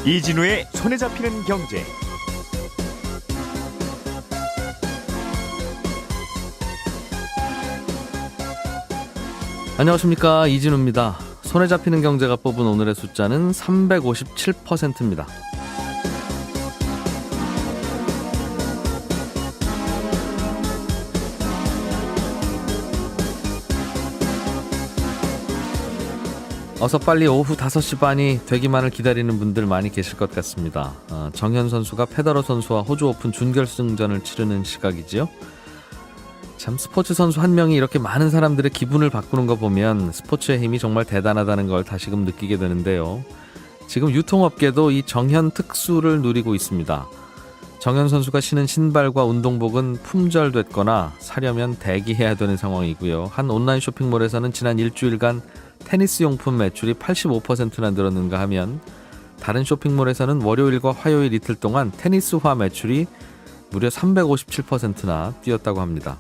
이진우의 손에 잡히는 경제. 안녕하십니까, 이진우입니다. 손에 잡히는 경제가 뽑은 오늘의 숫자는 357%입니다. 어서 빨리 오후 5시 반이 되기만을 기다리는 분들 많이 계실 것 같습니다. 정현 선수가 페더러 선수와 호주 오픈 준결승전을 치르는 시각이지요. 참, 스포츠 선수 한 명이 이렇게 많은 사람들의 기분을 바꾸는 거 보면 스포츠의 힘이 정말 대단하다는 걸 다시금 느끼게 되는데요. 지금 유통업계도 이 정현 특수를 누리고 있습니다. 정현 선수가 신은 신발과 운동복은 품절됐거나 사려면 대기해야 되는 상황이고요. 한 온라인 쇼핑몰에서는 지난 일주일간 테니스 용품 매출이 85%나 늘었는가 하면, 다른 쇼핑몰에서는 월요일과 화요일 이틀 동안 테니스화 매출이 무려 357%나 뛰었다고 합니다.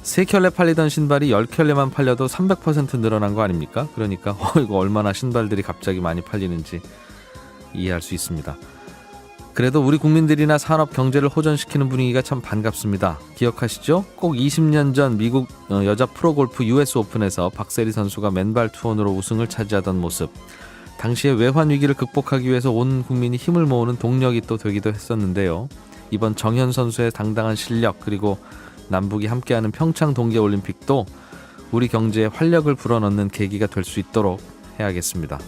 3켤레 팔리던 신발이 10켤레만 팔려도 300% 늘어난 거 아닙니까? 그러니까 이거 얼마나 신발들이 갑자기 많이 팔리는지 이해할 수 있습니다. 그래도 우리 국민들이나 산업 경제를 호전시키는 분위기가 참 반갑습니다. 기억하시죠? 꼭 20년 전 미국 여자 프로골프 US 오픈에서 박세리 선수가 맨발 투혼으로 우승을 차지하던 모습. 당시에 외환 위기를 극복하기 위해서 온 국민이 힘을 모으는 동력이 또 되기도 했었는데요. 이번 정현 선수의 당당한 실력, 그리고 남북이 함께하는 평창 동계올림픽도 우리 경제에 활력을 불어넣는 계기가 될 수 있도록 해야겠습니다.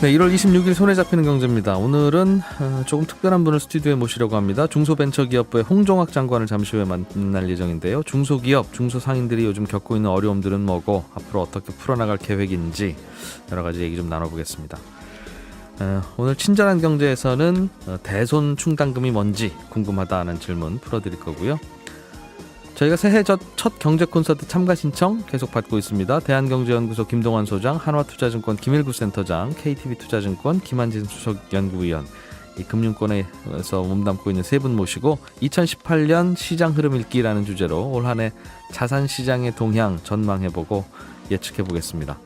네, 1월 26일 손에 잡히는 경제입니다. 오늘은 조금 특별한 분을 스튜디오에 모시려고 합니다. 중소벤처기업부의 홍종학 장관을 잠시 후에 만날 예정인데요. 중소기업, 중소상인들이 요즘 겪고 있는 어려움들은 뭐고 앞으로 어떻게 풀어나갈 계획인지 여러 가지 얘기 좀 나눠보겠습니다. 오늘 친절한 경제에서는 대손 충당금이 뭔지 궁금하다는 질문 풀어드릴 거고요. 저희가 새해 첫 경제 콘서트 참가 신청 계속 받고 있습니다. 대한경제연구소 김동환 소장, 한화투자증권 김일구 센터장, KTB투자증권 김한진 수석연구위원, 이 금융권에서 몸담고 있는 세 분 모시고 2018년 시장 흐름 읽기라는 주제로 올 한 해 자산시장의 동향 전망해보고 예측해보겠습니다.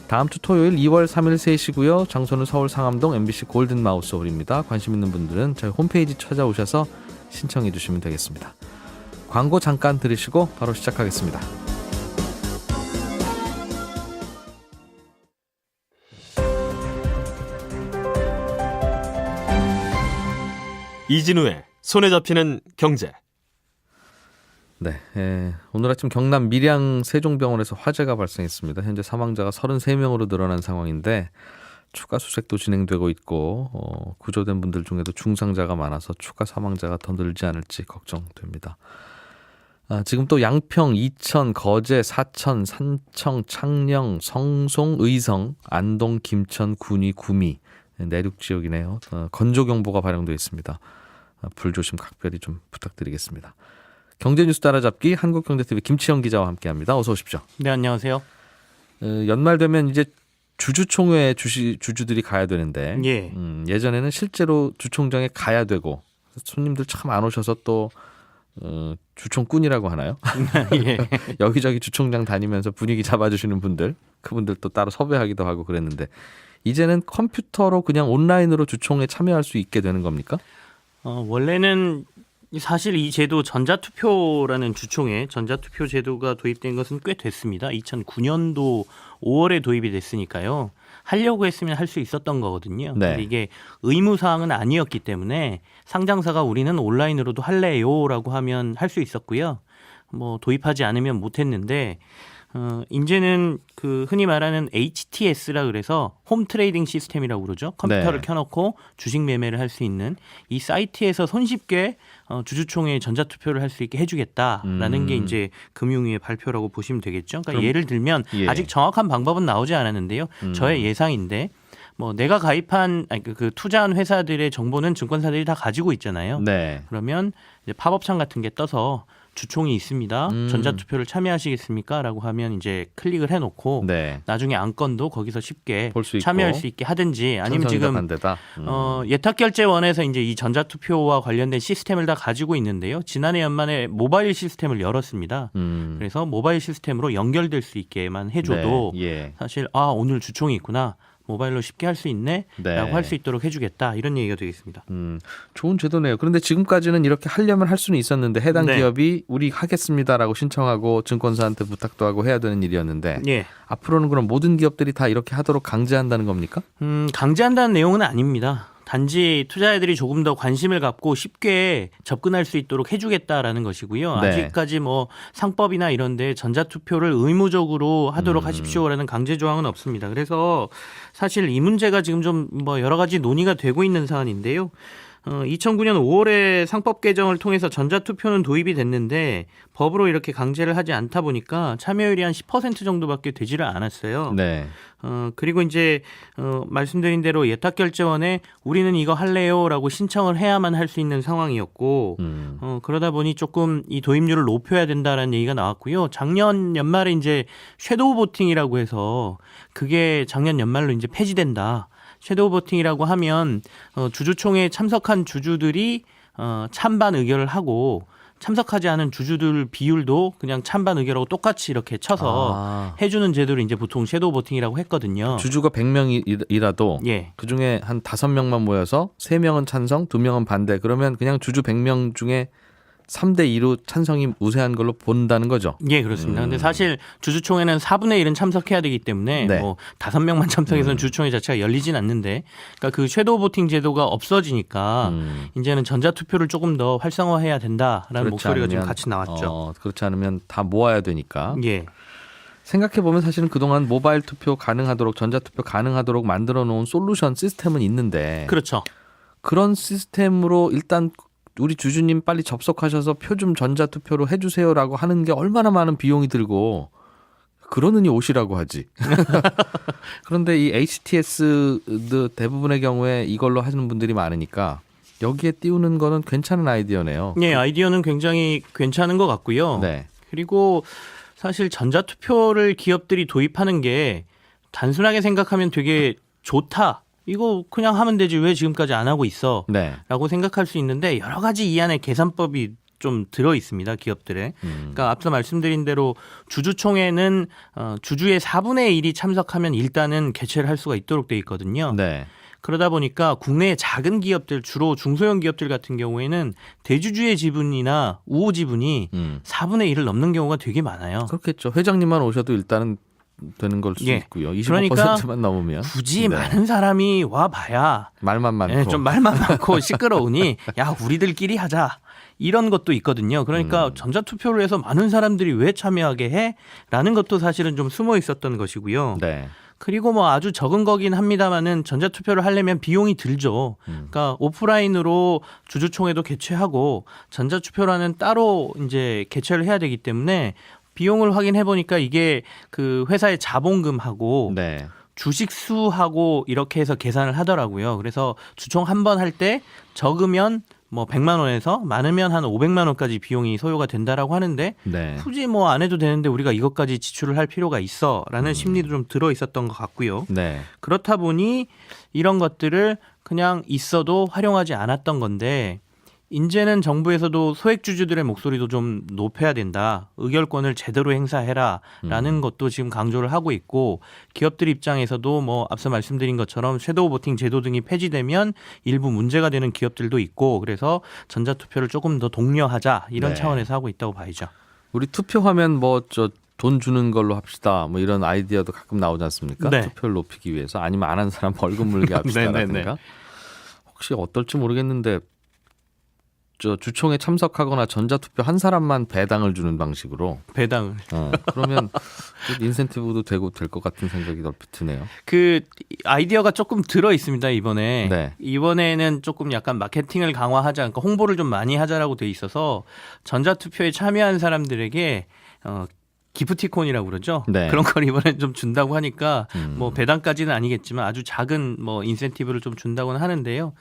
다음 주 토요일 2월 3일 3시고요. 장소는 서울 상암동 MBC 골든마우스 홀입니다. 관심 있는 분들은 저희 홈페이지 찾아오셔서 신청해 주시면 되겠습니다. 광고 잠깐 들으시고 바로 시작하겠습니다. 이진우의 손에 잡히는 경제. 네, 오늘 아침 경남 밀양 세종병원에서 화재가 발생했습니다. 현재 사망자가 33명으로 늘어난 상황인데 추가 수색도 진행되고 있고 구조된 분들 중에도 중상자가 많아서 추가 사망자가 더 늘지 않을지 걱정됩니다. 지금 또 양평, 이천, 거제, 사천, 산청, 창녕, 성송, 의성, 안동, 김천, 군위, 구미 내륙 지역이네요. 건조경보가 발령되어 있습니다. 불조심 각별히 좀 부탁드리겠습니다. 경제뉴스 따라잡기 한국경제TV 김치영 기자와 함께합니다. 어서 오십시오. 네, 안녕하세요. 연말 되면 이제 주주총회에 주주들이 가야 되는데 예. 예전에는 실제로 주총장에 가야 되고 손님들 참 안 오셔서 또 주총꾼이라고 하나요? 예. 여기저기 주총장 다니면서 분위기 잡아주시는 분들, 그분들 또 따로 섭외하기도 하고 그랬는데 이제는 컴퓨터로 그냥 온라인으로 주총에 참여할 수 있게 되는 겁니까? 원래는 사실 이 제도 전자투표라는 주총에 전자투표 제도가 도입된 것은 꽤 됐습니다. 2009년도 5월에 도입이 됐으니까요. 하려고 했으면 할 수 있었던 거거든요. 네. 근데 이게 의무사항은 아니었기 때문에 상장사가 우리는 온라인으로도 할래요라고 하면 할 수 있었고요. 뭐 도입하지 않으면 못했는데 이제는 그 흔히 말하는 HTS라 그래서 홈 트레이딩 시스템이라고 그러죠. 컴퓨터를 네. 켜놓고 주식 매매를 할 수 있는 이 사이트에서 손쉽게 주주총회에 전자투표를 할 수 있게 해주겠다라는 게 이제 금융위의 발표라고 보시면 되겠죠. 그러니까 예를 들면 아직 정확한 방법은 나오지 않았는데요. 저의 예상인데 뭐 내가 가입한 그 투자한 회사들의 정보는 증권사들이 다 가지고 있잖아요. 네. 그러면 이제 팝업창 같은 게 떠서 주총이 있습니다. 전자투표를 참여하시겠습니까? 라고 하면 이제 클릭을 해놓고 네. 나중에 안건도 거기서 쉽게 볼 수 있고. 참여할 수 있게 하든지 아니면 지금 반대다. 예탁결제원에서 이제 이 전자투표와 관련된 시스템을 다 가지고 있는데요. 지난해 연말에 모바일 시스템을 열었습니다. 그래서 모바일 시스템으로 연결될 수 있게만 해줘도 네. 예. 사실 오늘 주총이 있구나. 모바일로 쉽게 할 수 있네 네. 라고 할 수 있도록 해주겠다 이런 얘기가 되겠습니다. 좋은 제도네요. 그런데 지금까지는 이렇게 하려면 할 수는 있었는데 해당 네. 기업이 우리 하겠습니다라고 신청하고 증권사한테 부탁도 하고 해야 되는 일이었는데 예. 앞으로는 그럼 모든 기업들이 다 이렇게 하도록 강제한다는 겁니까? 강제한다는 내용은 아닙니다. 단지 투자자들이 조금 더 관심을 갖고 쉽게 접근할 수 있도록 해주겠다라는 것이고요. 네. 아직까지 뭐 상법이나 이런데 전자투표를 의무적으로 하도록 하십시오라는 강제 조항은 없습니다. 그래서 사실 이 문제가 지금 좀 뭐 여러 가지 논의가 되고 있는 사안인데요. 2009년 5월에 상법 개정을 통해서 전자투표는 도입이 됐는데 법으로 이렇게 강제를 하지 않다 보니까 참여율이 한 10% 정도밖에 되지를 않았어요. 네. 그리고 이제 말씀드린 대로 예탁결제원에 우리는 이거 할래요라고 신청을 해야만 할 수 있는 상황이었고 그러다 보니 조금 이 도입률을 높여야 된다라는 얘기가 나왔고요. 작년 연말에 이제 섀도우 보팅이라고 해서 그게 작년 연말로 이제 폐지된다. 섀도우 보팅이라고 하면 주주총회에 참석한 주주들이 찬반 의결을 하고 참석하지 않은 주주들 비율도 그냥 찬반 의결하고 똑같이 이렇게 쳐서 해주는 제도를 이제 보통 섀도우 보팅이라고 했거든요. 주주가 100명이라도 예. 그중에 한 5명만 모여서 3명은 찬성, 2명은 반대. 그러면 그냥 주주 100명 중에 3대 2로 찬성이 우세한 걸로 본다는 거죠. 예, 그렇습니다. 근데 사실 주주총회는 4분의 1은 참석해야 되기 때문에 네. 뭐 5명만 참석해서는 주주총회 자체가 열리진 않는데 그러니까 그 섀도우 보팅 제도가 없어지니까 이제는 전자투표를 조금 더 활성화해야 된다라는 목소리가 지금 같이 나왔죠. 그렇지 않으면 다 모아야 되니까. 예. 생각해보면 사실은 그동안 모바일 투표 가능하도록 전자투표 가능하도록 만들어 놓은 솔루션 시스템은 있는데 그렇죠. 그런 시스템으로 일단 우리 주주님 빨리 접속하셔서 표 좀 전자투표로 해주세요라고 하는 게 얼마나 많은 비용이 들고 그러느니 오시라고 하지. 그런데 이 HTS 대부분의 경우에 이걸로 하시는 분들이 많으니까 여기에 띄우는 거는 괜찮은 아이디어네요. 네, 아이디어는 굉장히 괜찮은 것 같고요. 네. 그리고 사실 전자투표를 기업들이 도입하는 게 단순하게 생각하면 되게 좋다. 이거 그냥 하면 되지 왜 지금까지 안 하고 있어? 네. 라고 생각할 수 있는데 여러 가지 이 안에 계산법이 좀 들어 있습니다. 기업들에. 그러니까 앞서 말씀드린 대로 주주총회는 주주의 4분의 1이 참석하면 일단은 개최를 할 수가 있도록 돼 있거든요. 네. 그러다 보니까 국내의 작은 기업들 주로 중소형 기업들 같은 경우에는 대주주의 지분이나 우호 지분이 4분의 1을 넘는 경우가 되게 많아요. 그렇겠죠. 회장님만 오셔도 일단은 되는 걸 수 예. 있고요. 25%만 그러니까 넘으면 굳이 네. 많은 사람이 와 봐야 말만 많고 예, 좀 말만 많고 시끄러우니 야 우리들끼리 하자 이런 것도 있거든요. 그러니까 전자투표를 해서 많은 사람들이 왜 참여하게 해? 라는 것도 사실은 좀 숨어 있었던 것이고요. 네. 그리고 뭐 아주 적은 거긴 합니다만은 전자투표를 하려면 비용이 들죠. 그러니까 오프라인으로 주주총회도 개최하고 전자투표라는 따로 이제 개최를 해야 되기 때문에 비용을 확인해 보니까 이게 그 회사의 자본금하고 네. 주식 수하고 이렇게 해서 계산을 하더라고요. 그래서 주총 한 번 할 때 적으면 뭐 100만 원에서 많으면 한 500만 원까지 비용이 소요가 된다라고 하는데 네. 굳이 뭐 안 해도 되는데 우리가 이것까지 지출을 할 필요가 있어라는 심리도 좀 들어 있었던 것 같고요. 네. 그렇다 보니 이런 것들을 그냥 있어도 활용하지 않았던 건데 이제는 정부에서도 소액주주들의 목소리도 좀 높여야 된다. 의결권을 제대로 행사해라라는 것도 지금 강조를 하고 있고 기업들 입장에서도 뭐 앞서 말씀드린 것처럼 섀도우 보팅 제도 등이 폐지되면 일부 문제가 되는 기업들도 있고 그래서 전자투표를 조금 더 독려하자 이런 네. 차원에서 하고 있다고 봐야죠. 우리 투표하면 뭐 돈 주는 걸로 합시다. 뭐 이런 아이디어도 가끔 나오지 않습니까? 네. 투표를 높이기 위해서 아니면 안 한 사람 벌금 물게 합시다라든가. 혹시 어떨지 모르겠는데 주총에 참석하거나 전자투표 한 사람만 배당을 주는 방식으로 배당을. 그러면 인센티브도 되고 될 것 같은 생각이 얼핏 드네요. 그 아이디어가 조금 들어 있습니다 이번에. 네. 이번에는 조금 약간 마케팅을 강화하자, 그러니까 홍보를 좀 많이 하자라고 돼 있어서 전자투표에 참여한 사람들에게 기프티콘이라고 그러죠. 네. 그런 걸 이번에 좀 준다고 하니까 뭐 배당까지는 아니겠지만 아주 작은 뭐 인센티브를 좀 준다고는 하는데요.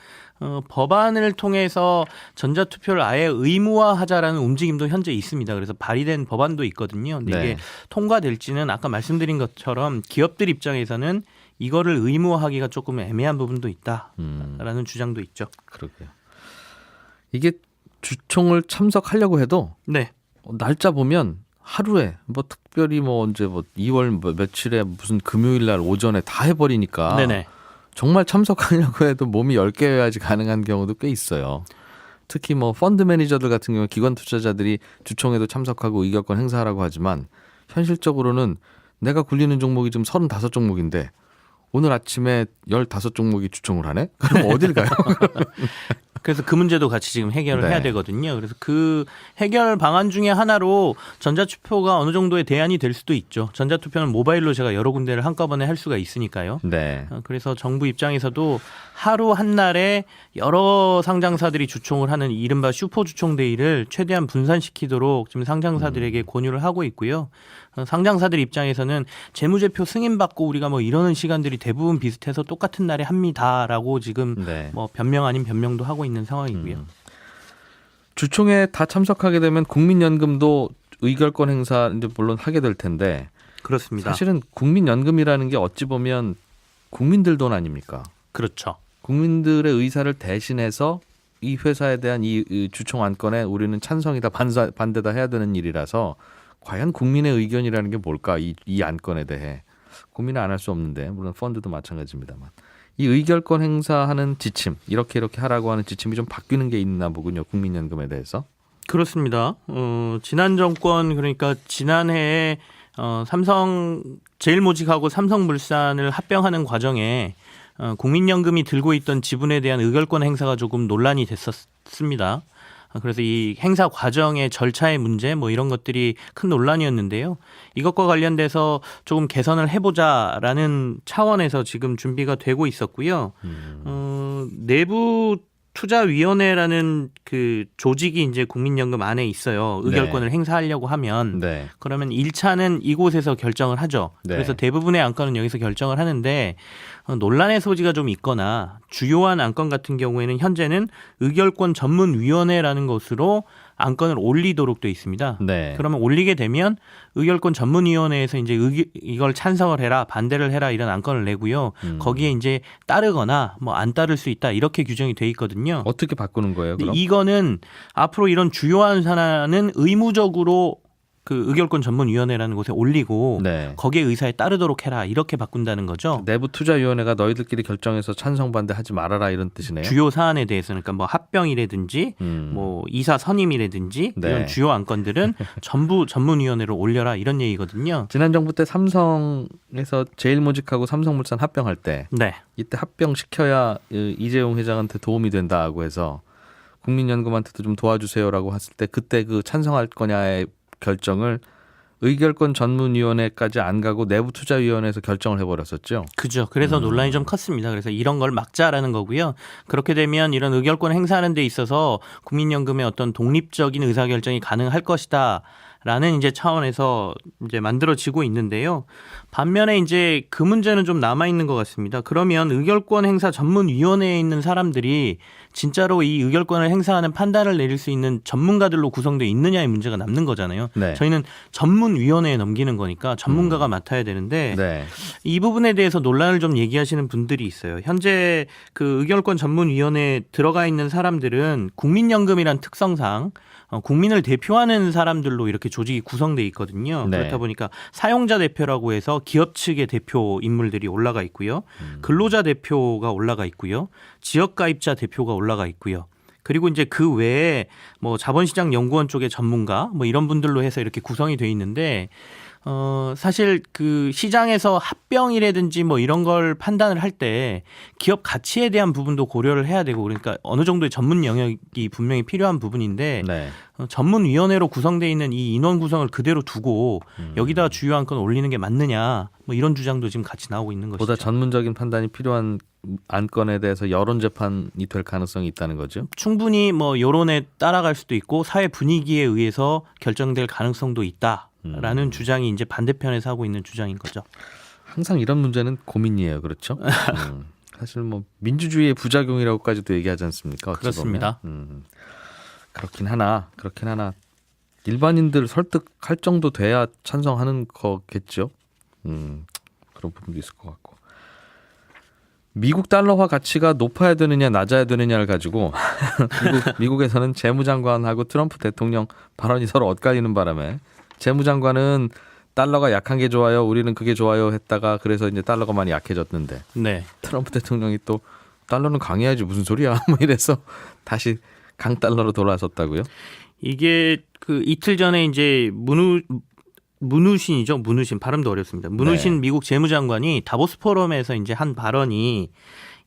법안을 통해서 전자투표를 아예 의무화하자라는 움직임도 현재 있습니다. 그래서 발의된 법안도 있거든요. 근데 이게 통과될지는 아까 말씀드린 것처럼 기업들 입장에서는 이거를 의무화하기가 조금 애매한 부분도 있다라는 주장도 있죠. 그러게요. 이게 주총을 참석하려고 해도 네. 날짜 보면 하루에 뭐 특별히 뭐 언제 뭐 2월 며칠에 무슨 금요일 날 오전에 다 해버리니까 네네. 정말 참석하려고 해도 몸이 10개여야지 가능한 경우도 꽤 있어요. 특히 뭐 펀드 매니저들 같은 경우 기관 투자자들이 주총에도 참석하고 의결권 행사하라고 하지만 현실적으로는 내가 굴리는 종목이 지금 35종목인데 오늘 아침에 15종목이 주총을 하네? 그럼 어딜 가요? 그래서 그 문제도 같이 지금 해결을 네. 해야 되거든요. 그래서 그 해결 방안 중에 하나로 전자투표가 어느 정도의 대안이 될 수도 있죠. 전자투표는 모바일로 제가 여러 군데를 한꺼번에 할 수가 있으니까요. 네. 그래서 정부 입장에서도 하루 한 날에 여러 상장사들이 주총을 하는 이른바 슈퍼주총데이를 최대한 분산시키도록 지금 상장사들에게 권유를 하고 있고요. 상장사들 입장에서는 재무제표 승인받고 우리가 뭐 이러는 시간들이 대부분 비슷해서 똑같은 날에 합니다라고 지금 네. 뭐 변명 아닌 변명도 하고 있는 상황이고요. 주총에 다 참석하게 되면 국민연금도 의결권 행사 이제 물론 하게 될 텐데 그렇습니다. 사실은 국민연금이라는 게 어찌 보면 국민들 돈 아닙니까? 그렇죠. 국민들의 의사를 대신해서 이 회사에 대한 이 주총 안건에 우리는 찬성이다 반대다 해야 되는 일이라서 과연 국민의 의견이라는 게 뭘까 이 안건에 대해 고민을 안 할 수 없는데 물론 펀드도 마찬가지입니다만 이 의결권 행사하는 지침 이렇게 하라고 하는 지침이 좀 바뀌는 게 있나 보군요. 국민연금에 대해서. 그렇습니다. 지난 정권 그러니까 지난해에 삼성 제일모직하고 삼성물산을 합병하는 과정에 국민연금이 들고 있던 지분에 대한 의결권 행사가 조금 논란이 됐었습니다. 그래서 이 행사 과정의 절차의 문제 뭐 이런 것들이 큰 논란이었는데요. 이것과 관련돼서 조금 개선을 해보자라는 차원에서 지금 준비가 되고 있었고요. 내부 투자위원회라는 그 조직이 이제 국민연금 안에 있어요. 의결권을 행사하려고 하면 네. 그러면 1차는 이곳에서 결정을 하죠. 네. 그래서 대부분의 안건은 여기서 결정을 하는데 논란의 소지가 좀 있거나 주요한 안건 같은 경우에는 현재는 의결권 전문위원회라는 것으로 안건을 올리도록 돼 있습니다. 네. 그러면 올리게 되면 의결권 전문위원회에서 이제 이걸 찬성을 해라, 반대를 해라 이런 안건을 내고요. 거기에 이제 따르거나 뭐 안 따를 수 있다 이렇게 규정이 돼 있거든요. 어떻게 바꾸는 거예요? 그럼? 이거는 앞으로 이런 주요한 사안은 의무적으로 그 의결권 전문위원회라는 곳에 올리고 네. 거기에 의사에 따르도록 해라 이렇게 바꾼다는 거죠. 내부 투자위원회가 너희들끼리 결정해서 찬성 반대하지 말아라 이런 뜻이네요. 주요 사안에 대해서는 그러니까 뭐 합병이라든지 뭐 이사 선임이라든지 네. 이런 주요 안건들은 전부 전문위원회로 올려라 이런 얘기거든요. 지난 정부 때 삼성에서 제일모직하고 삼성물산 합병할 때 네. 이때 합병시켜야 이재용 회장한테 도움이 된다고 해서 국민연금한테도 좀 도와주세요라고 했을 때 그때 그 찬성할 거냐의 결정을 의결권 전문위원회까지 안 가고 내부투자위원회에서 결정을 해버렸었죠. 그죠. 그래서 논란이 좀 컸습니다. 그래서 이런 걸 막자라는 거고요. 그렇게 되면 이런 의결권 행사하는 데 있어서 국민연금의 어떤 독립적인 의사결정이 가능할 것이다. 라는 이제 차원에서 이제 만들어지고 있는데요. 반면에 이제 그 문제는 좀 남아 있는 것 같습니다. 그러면 의결권 행사 전문위원회에 있는 사람들이 진짜로 이 의결권을 행사하는 판단을 내릴 수 있는 전문가들로 구성되어 있느냐의 문제가 남는 거잖아요. 네. 저희는 전문위원회에 넘기는 거니까 전문가가 맡아야 되는데 네. 이 부분에 대해서 논란을 좀 얘기하시는 분들이 있어요. 현재 그 의결권 전문위원회에 들어가 있는 사람들은 국민연금이란 특성상 국민을 대표하는 사람들로 이렇게 조직이 구성돼 있거든요. 네. 그렇다 보니까 사용자 대표라고 해서 기업 측의 대표 인물들이 올라가 있고요. 근로자 대표가 올라가 있고요. 지역 가입자 대표가 올라가 있고요. 그리고 이제 그 외에 뭐 자본시장 연구원 쪽의 전문가 뭐 이런 분들로 해서 이렇게 구성이 돼 있는데 사실 그 시장에서 합병이라든지 뭐 이런 걸 판단을 할 때 기업 가치에 대한 부분도 고려를 해야 되고 그러니까 어느 정도의 전문 영역이 분명히 필요한 부분인데 네. 전문위원회로 구성되어 있는 이 인원 구성을 그대로 두고 여기다 주요한 건 올리는 게 맞느냐 뭐 이런 주장도 지금 같이 나오고 있는 것이죠. 보다 전문적인 판단이 필요한 안건에 대해서 여론 재판이 될 가능성이 있다는 거죠. 충분히 뭐 여론에 따라갈 수도 있고 사회 분위기에 의해서 결정될 가능성도 있다라는 주장이 이제 반대편에서 하고 있는 주장인 거죠. 항상 이런 문제는 고민이에요. 그렇죠? 사실 뭐 민주주의의 부작용이라고까지도 얘기하지 않습니까? 어찌 그렇습니다. 보면. 그렇긴 하나 일반인들 설득할 정도 돼야 찬성하는 거겠죠. 그런 부분도 있을 것 같고. 미국 달러화 가치가 높아야 되느냐 낮아야 되느냐를 가지고 미국에서는 재무장관하고 트럼프 대통령 발언이 서로 엇갈리는 바람에 재무장관은 달러가 약한 게 좋아요, 우리는 그게 좋아요 했다가 그래서 이제 달러가 많이 약해졌는데 네. 트럼프 대통령이 또 달러는 강해야지 무슨 소리야 뭐 이래서 다시 강달러로 돌아섰다고요? 이게 그 이틀 전에 이제 문우신이죠. 문우신 발음도 어렵습니다. 문우신 네. 미국 재무장관이 다보스 포럼에서 이제 한 발언이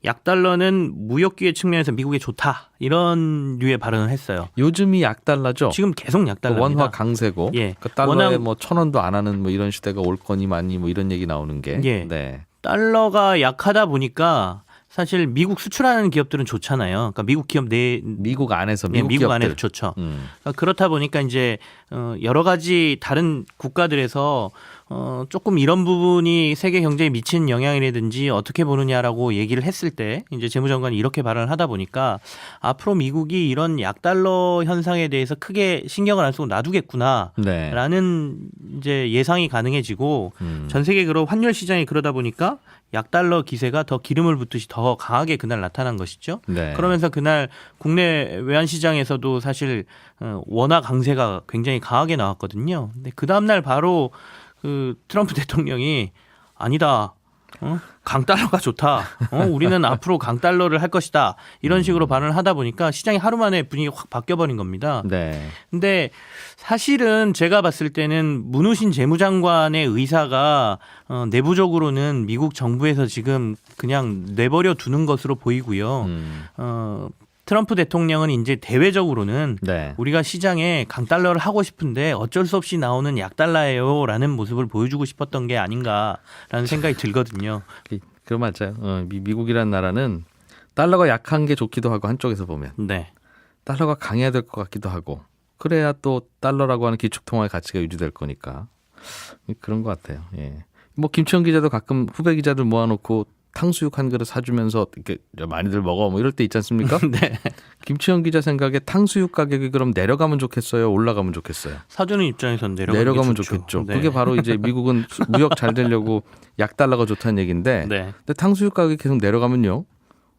약달러는 무역기회 측면에서 미국에 좋다 이런 류의 발언을 했어요. 요즘이 약달러죠. 지금 계속 약달러입니다. 원화 강세고, 예. 그 달러에 워낙 뭐 1,000원도 안 하는 뭐 이런 시대가 올 거니 많니 뭐 이런 얘기 나오는 게. 예. 네. 달러가 약하다 보니까 사실 미국 수출하는 기업들은 좋잖아요. 그러니까 미국 기업 미국 안에서 미국 기업들. 안에서 좋죠. 그러니까 그렇다 보니까 이제 여러 가지 다른 국가들에서 조금 이런 부분이 세계 경제에 미치는 영향이라든지 어떻게 보느냐라고 얘기를 했을 때 이제 재무장관이 이렇게 발언을 하다 보니까 앞으로 미국이 이런 약달러 현상에 대해서 크게 신경을 안 쓰고 놔두겠구나라는 네. 이제 예상이 가능해지고 전 세계 그런 환율 시장이 그러다 보니까 약달러 기세가 더 기름을 붓듯이 더 강하게 그날 나타난 것이죠. 네. 그러면서 그날 국내 외환 시장에서도 사실 원화 강세가 굉장히 강하게 나왔거든요. 근데 그 다음 날 바로 그 트럼프 대통령이 아니다. 강달러가 좋다. 우리는 앞으로 강달러를 할 것이다. 이런 식으로 발언을 하다 보니까 시장이 하루 만에 분위기가 확 바뀌어버린 겁니다. 네. 근데 사실은 제가 봤을 때는 문우신 재무장관의 의사가 내부적으로는 미국 정부에서 지금 그냥 내버려 두는 것으로 보이고요. 트럼프 대통령은 이제 대외적으로는 네. 우리가 시장에 강달러를 하고 싶은데 어쩔 수 없이 나오는 약달러예요라는 모습을 보여주고 싶었던 게 아닌가라는 생각이 들거든요. 그럼 맞아요. 미국이라는 나라는 달러가 약한 게 좋기도 하고 한쪽에서 보면 네. 달러가 강해야 될 것 같기도 하고 그래야 또 달러라고 하는 기축통화의 가치가 유지될 거니까 그런 것 같아요. 예. 뭐 김치현 기자도 가끔 후배 기자들 모아놓고 탕수육 한 그릇 사주면서 이렇게 많이들 먹어 뭐 이럴 때 있지 않습니까? 네. 김치현 기자 생각에 탕수육 가격이 그럼 내려가면 좋겠어요? 올라가면 좋겠어요? 사주는 입장에선 내려가면 게 좋겠죠. 네. 그게 바로 이제 미국은 무역 잘 되려고 약달러가 좋다는 얘기인데 네. 근데 탕수육 가격이 계속 내려가면요.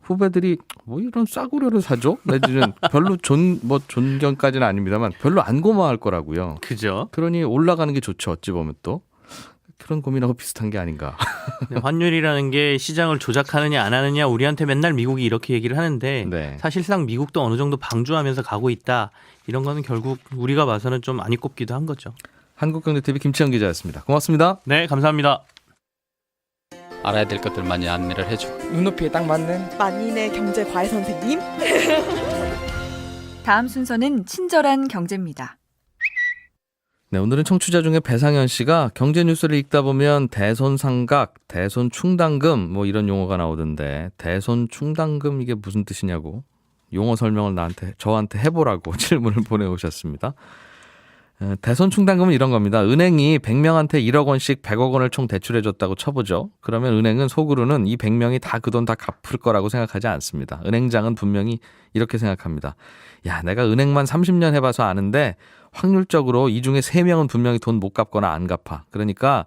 후배들이 뭐 이런 싸구려를 사줘? 내지는 별로 존경까지는 아닙니다만 별로 안 고마워할 거라고요. 그죠. 그러니 올라가는 게 좋죠. 어찌 보면 또. 그런 고민하고 비슷한 게 아닌가. 환율이라는 게 시장을 조작하느냐 안 하느냐 우리한테 맨날 미국이 이렇게 얘기를 하는데 네. 사실상 미국도 어느 정도 방주하면서 가고 있다. 이런 거는 결국 우리가 봐서는 좀 많이 꼽기도 한 거죠. 한국경제TV 김치현 기자였습니다. 고맙습니다. 네, 감사합니다. 알아야 될 것들 많이 안내를 해주고 눈높이에 딱 맞는 만인의 경제 과외 선생님. 다음 순서는 친절한 경제입니다. 네, 오늘은 청취자 중에 배상현 씨가 경제 뉴스를 읽다 보면 대손 상각, 대손 충당금 뭐 이런 용어가 나오던데 대손 충당금 이게 무슨 뜻이냐고 용어 설명을 저한테 해보라고 질문을 보내오셨습니다. 대손 충당금은 이런 겁니다. 은행이 100명한테 1억 원씩 100억 원을 총 대출해줬다고 쳐보죠. 그러면 은행은 속으로는 이 100명이 다 그 돈 다 갚을 거라고 생각하지 않습니다. 은행장은 분명히 이렇게 생각합니다. 야, 내가 은행만 30년 해봐서 아는데 확률적으로 이 중에 3명은 분명히 돈 못 갚거나 안 갚아. 그러니까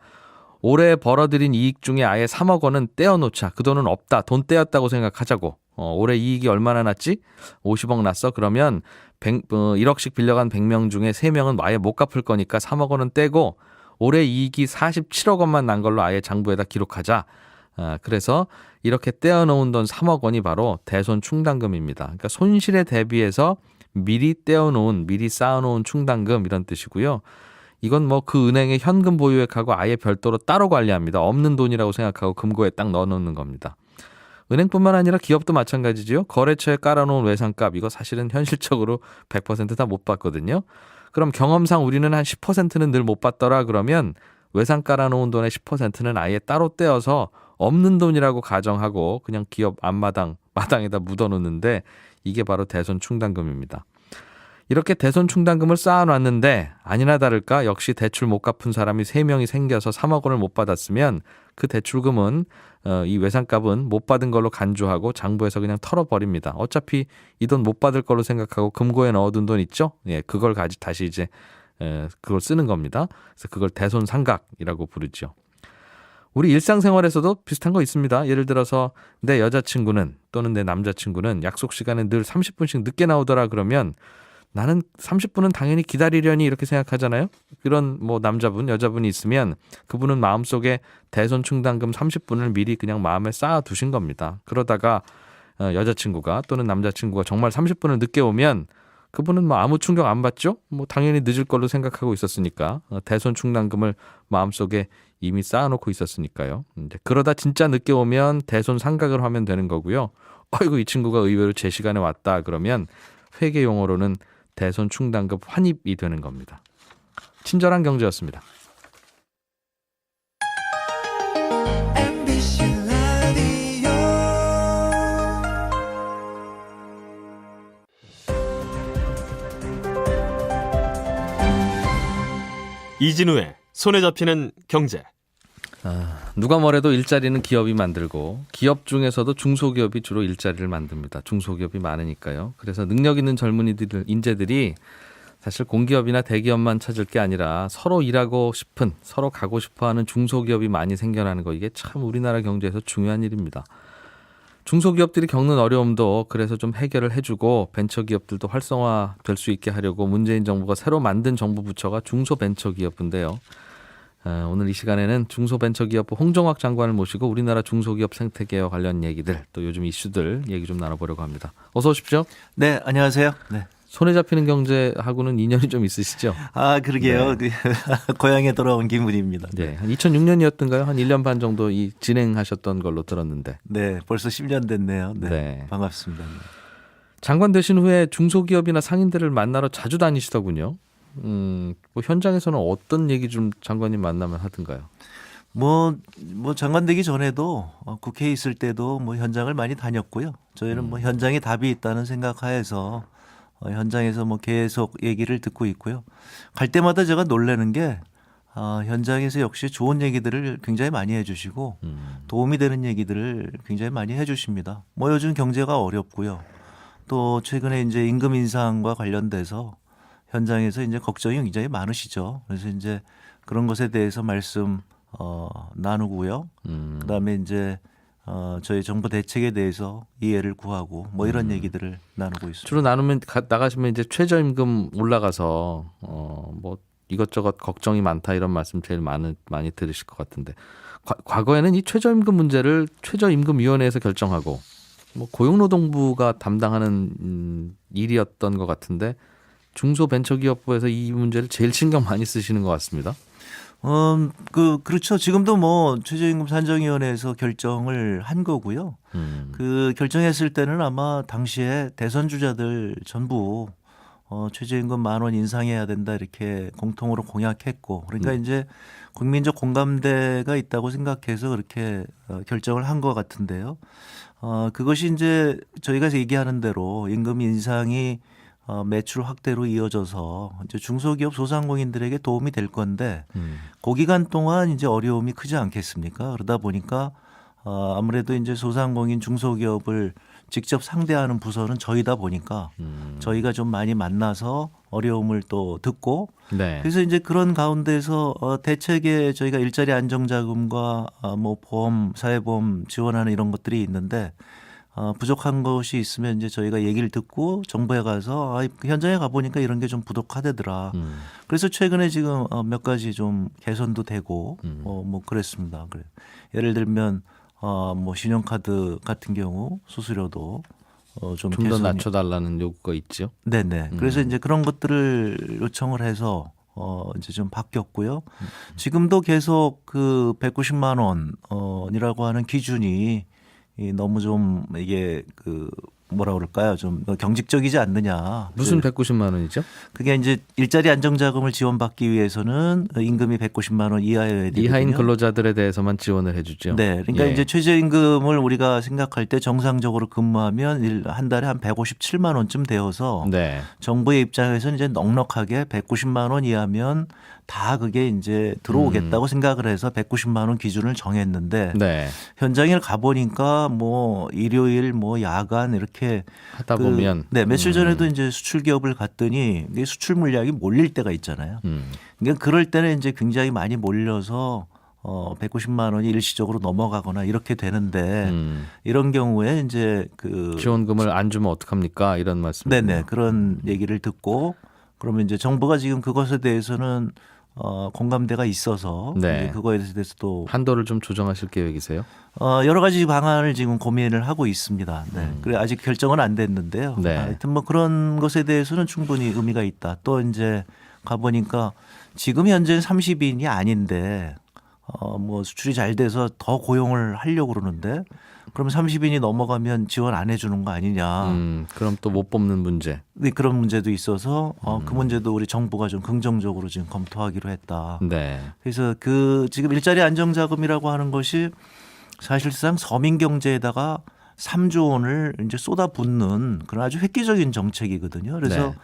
올해 벌어들인 이익 중에 아예 3억 원은 떼어놓자. 그 돈은 없다. 돈 떼었다고 생각하자고. 올해 이익이 얼마나 났지? 50억 났어? 그러면 1억씩 빌려간 100명 중에 3명은 아예 못 갚을 거니까 3억 원은 떼고 올해 이익이 47억 원만 난 걸로 아예 장부에다 기록하자. 그래서 이렇게 떼어놓은 돈 3억 원이 바로 대손 충당금입니다. 그러니까 손실에 대비해서 미리 쌓아놓은 충당금 이런 뜻이고요. 이건 뭐 그 은행의 현금 보유액하고 아예 별도로 따로 관리합니다. 없는 돈이라고 생각하고 금고에 딱 넣어놓는 겁니다. 은행뿐만 아니라 기업도 마찬가지죠. 거래처에 깔아놓은 외상값 이거 사실은 현실적으로 100% 다 못 받거든요. 그럼 경험상 우리는 한 10%는 늘 못 받더라 그러면 외상 깔아놓은 돈의 10%는 아예 따로 떼어서 없는 돈이라고 가정하고 그냥 기업 앞마당에다 묻어놓는데 이게 바로 대손 충당금입니다. 이렇게 대손 충당금을 쌓아놨는데 아니나 다를까 역시 대출 못 갚은 사람이 3명이 생겨서 3억 원을 못 받았으면 그 대출금은 이 외상값은 못 받은 걸로 간주하고 장부에서 그냥 털어버립니다. 어차피 이 돈 못 받을 걸로 생각하고 금고에 넣어둔 돈 있죠? 예, 그걸 다시 이제 그걸 쓰는 겁니다. 그래서 그걸 대손상각이라고 부르죠. 우리 일상생활에서도 비슷한 거 있습니다. 예를 들어서 내 여자친구는 또는 내 남자친구는 약속 시간에 늘 30분씩 늦게 나오더라 그러면 나는 30분은 당연히 기다리려니 이렇게 생각하잖아요. 그런 뭐 남자분, 여자분이 있으면 그분은 마음속에 대손 충당금 30분을 미리 그냥 마음에 쌓아 두신 겁니다. 그러다가 여자친구가 또는 남자친구가 정말 30분을 늦게 오면 그분은 뭐 아무 충격 안 받죠? 뭐 당연히 늦을 걸로 생각하고 있었으니까 대손 충당금을 마음속에 이미 쌓아놓고 있었으니까요. 이제 그러다 진짜 늦게 오면 대손 상각을 하면 되는 거고요. 어이구 이 친구가 의외로 제 시간에 왔다 그러면 회계 용어로는 대손 충당금 환입이 되는 겁니다. 친절한 경제였습니다. 이진우의 손에 잡히는 경제. 누가 뭐래도 일자리는 기업이 만들고 기업 중에서도 중소기업이 주로 일자리를 만듭니다. 중소기업이 많으니까요. 그래서 능력 있는 젊은이들, 인재들이 사실 공기업이나 대기업만 찾을 게 아니라 서로 일하고 싶은, 서로 가고 싶어하는 중소기업이 많이 생겨나는 거 이게 참 우리나라 경제에서 중요한 일입니다. 중소기업들이 겪는 어려움도 그래서 좀 해결을 해주고 벤처기업들도 활성화될 수 있게 하려고 문재인 정부가 새로 만든 정부 부처가 중소벤처기업부인데요. 오늘 이 시간에는 중소벤처기업부 홍정학 장관을 모시고 우리나라 중소기업 생태계와 관련 얘기들 또 요즘 이슈들 얘기 좀 나눠보려고 합니다. 어서 오십시오. 네, 안녕하세요. 네. 손에 잡히는 경제하고는 인연이 좀 있으시죠? 아, 그러게요. 네. 고향에 돌아온 기분입니다. 네, 한 2006년이었던가요? 한 1년 반 정도 진행하셨던 걸로 들었는데. 네, 벌써 10년 됐네요. 네, 네. 반갑습니다. 장관 되신 후에 중소기업이나 상인들을 만나러 자주 다니시더군요. 뭐 현장에서는 어떤 얘기 좀 장관님 만나면 하던가요? 뭐 장관 되기 전에도 국회에 있을 때도 뭐 현장을 많이 다녔고요. 저희는 뭐 현장에 답이 있다는 생각하에서 현장에서 뭐 계속 얘기를 듣고 있고요. 갈 때마다 제가 놀라는 게 현장에서 역시 좋은 얘기들을 굉장히 많이 해주시고 도움이 되는 얘기들을 굉장히 많이 해주십니다. 뭐 요즘 경제가 어렵고요. 또 최근에 이제 임금 인상과 관련돼서 현장에서 이제 걱정이 굉장히 많으시죠. 그래서 이제 그런 것에 대해서 말씀 나누고요. 그다음에 이제 저희 정부 대책에 대해서 이해를 구하고 뭐 이런 얘기들을 나누고 있습니다. 주로 나누면 나가시면 이제 최저임금 올라가서 뭐 이것저것 걱정이 많다 이런 말씀 제일 많이 들으실 것 같은데 과거에는 이 최저임금 문제를 최저임금위원회에서 결정하고 뭐 고용노동부가 담당하는 일이었던 것 같은데 중소벤처기업부에서 이 문제를 제일 신경 많이 쓰시는 것 같습니다. 그렇죠. 지금도 뭐 최저임금 산정위원회에서 결정을 한 거고요. 그 결정했을 때는 아마 당시에 대선 주자들 전부 최저임금 10,000원 인상해야 된다 이렇게 공통으로 공약했고 그러니까 이제 국민적 공감대가 있다고 생각해서 그렇게 결정을 한 것 같은데요. 그것이 이제 저희가 얘기하는 대로 임금 인상이 매출 확대로 이어져서 이제 중소기업 소상공인들에게 도움이 될 건데 그 기간 동안 이제 어려움이 크지 않겠습니까? 그러다 보니까 아무래도 이제 소상공인 중소기업을 직접 상대하는 부서는 저희다 보니까 저희가 좀 많이 만나서 어려움을 또 듣고 네. 그래서 이제 그런 가운데서 대책에 저희가 일자리 안정자금과 뭐 보험, 사회보험 지원하는 이런 것들이 있는데 부족한 것이 있으면 이제 저희가 얘기를 듣고 정부에 가서 현장에 가보니까 이런 게 좀 부족하대더라. 그래서 최근에 지금 몇 가지 좀 개선도 되고 뭐 그랬습니다. 그래. 예를 들면 뭐 신용카드 같은 경우 수수료도 좀 더 낮춰달라는 요구가 있죠. 네네. 그래서 이제 그런 것들을 요청을 해서 이제 좀 바뀌었고요. 지금도 계속 그 190만 원이라고 하는 기준이 너무 좀 이게 뭐라 그럴까요? 좀 경직적이지 않느냐. 무슨 190만 원이죠? 그게 이제 일자리 안정자금을 지원받기 위해서는 임금이 190만 원 이하여야 되거든요. 이하인 근로자들에 대해서만 지원을 해주죠. 네, 그러니까 예. 이제 최저임금을 우리가 생각할 때 정상적으로 근무하면 한 달에 한 157만 원쯤 되어서 네. 정부의 입장에서는 이제 넉넉하게 190만 원 이하면 다 그게 이제 들어오겠다고 생각을 해서 190만 원 기준을 정했는데 네. 현장에 가보니까 뭐 일요일 뭐 야간 이렇게 하다 보면 네, 며칠 전에도 이제 수출 기업을 갔더니 이게 수출 물량이 몰릴 때가 있잖아요. 그러니까 그럴 때는 이제 굉장히 많이 몰려서 190만 원이 일시적으로 넘어가거나 이렇게 되는데 이런 경우에 이제 그 지원금을 안 주면 어떡합니까? 이런 말씀. 네네 그런 얘기를 듣고 그러면 이제 정부가 지금 그것에 대해서는 공감대가 있어서 네. 이제 그거에 대해서 또 한도를 좀 조정하실 계획이세요? 여러 가지 방안을 지금 고민을 하고 있습니다. 네. 그래 아직 결정은 안 됐는데요. 네. 하여튼 뭐 그런 것에 대해서는 충분히 의미가 있다. 또 이제 가보니까 지금 현재는 30인이 아닌데 뭐 수출이 잘 돼서 더 고용을 하려고 그러는데 그럼 30인이 넘어가면 지원 안 해주는 거 아니냐. 그럼 또 못 뽑는 문제. 네, 그런 문제도 있어서 그 문제도 우리 정부가 좀 긍정적으로 지금 검토하기로 했다. 네. 그래서 그 지금 일자리 안정자금이라고 하는 것이 사실상 서민 경제에다가 3조 원을 이제 쏟아붓는 그런 아주 획기적인 정책이거든요. 그래서 네.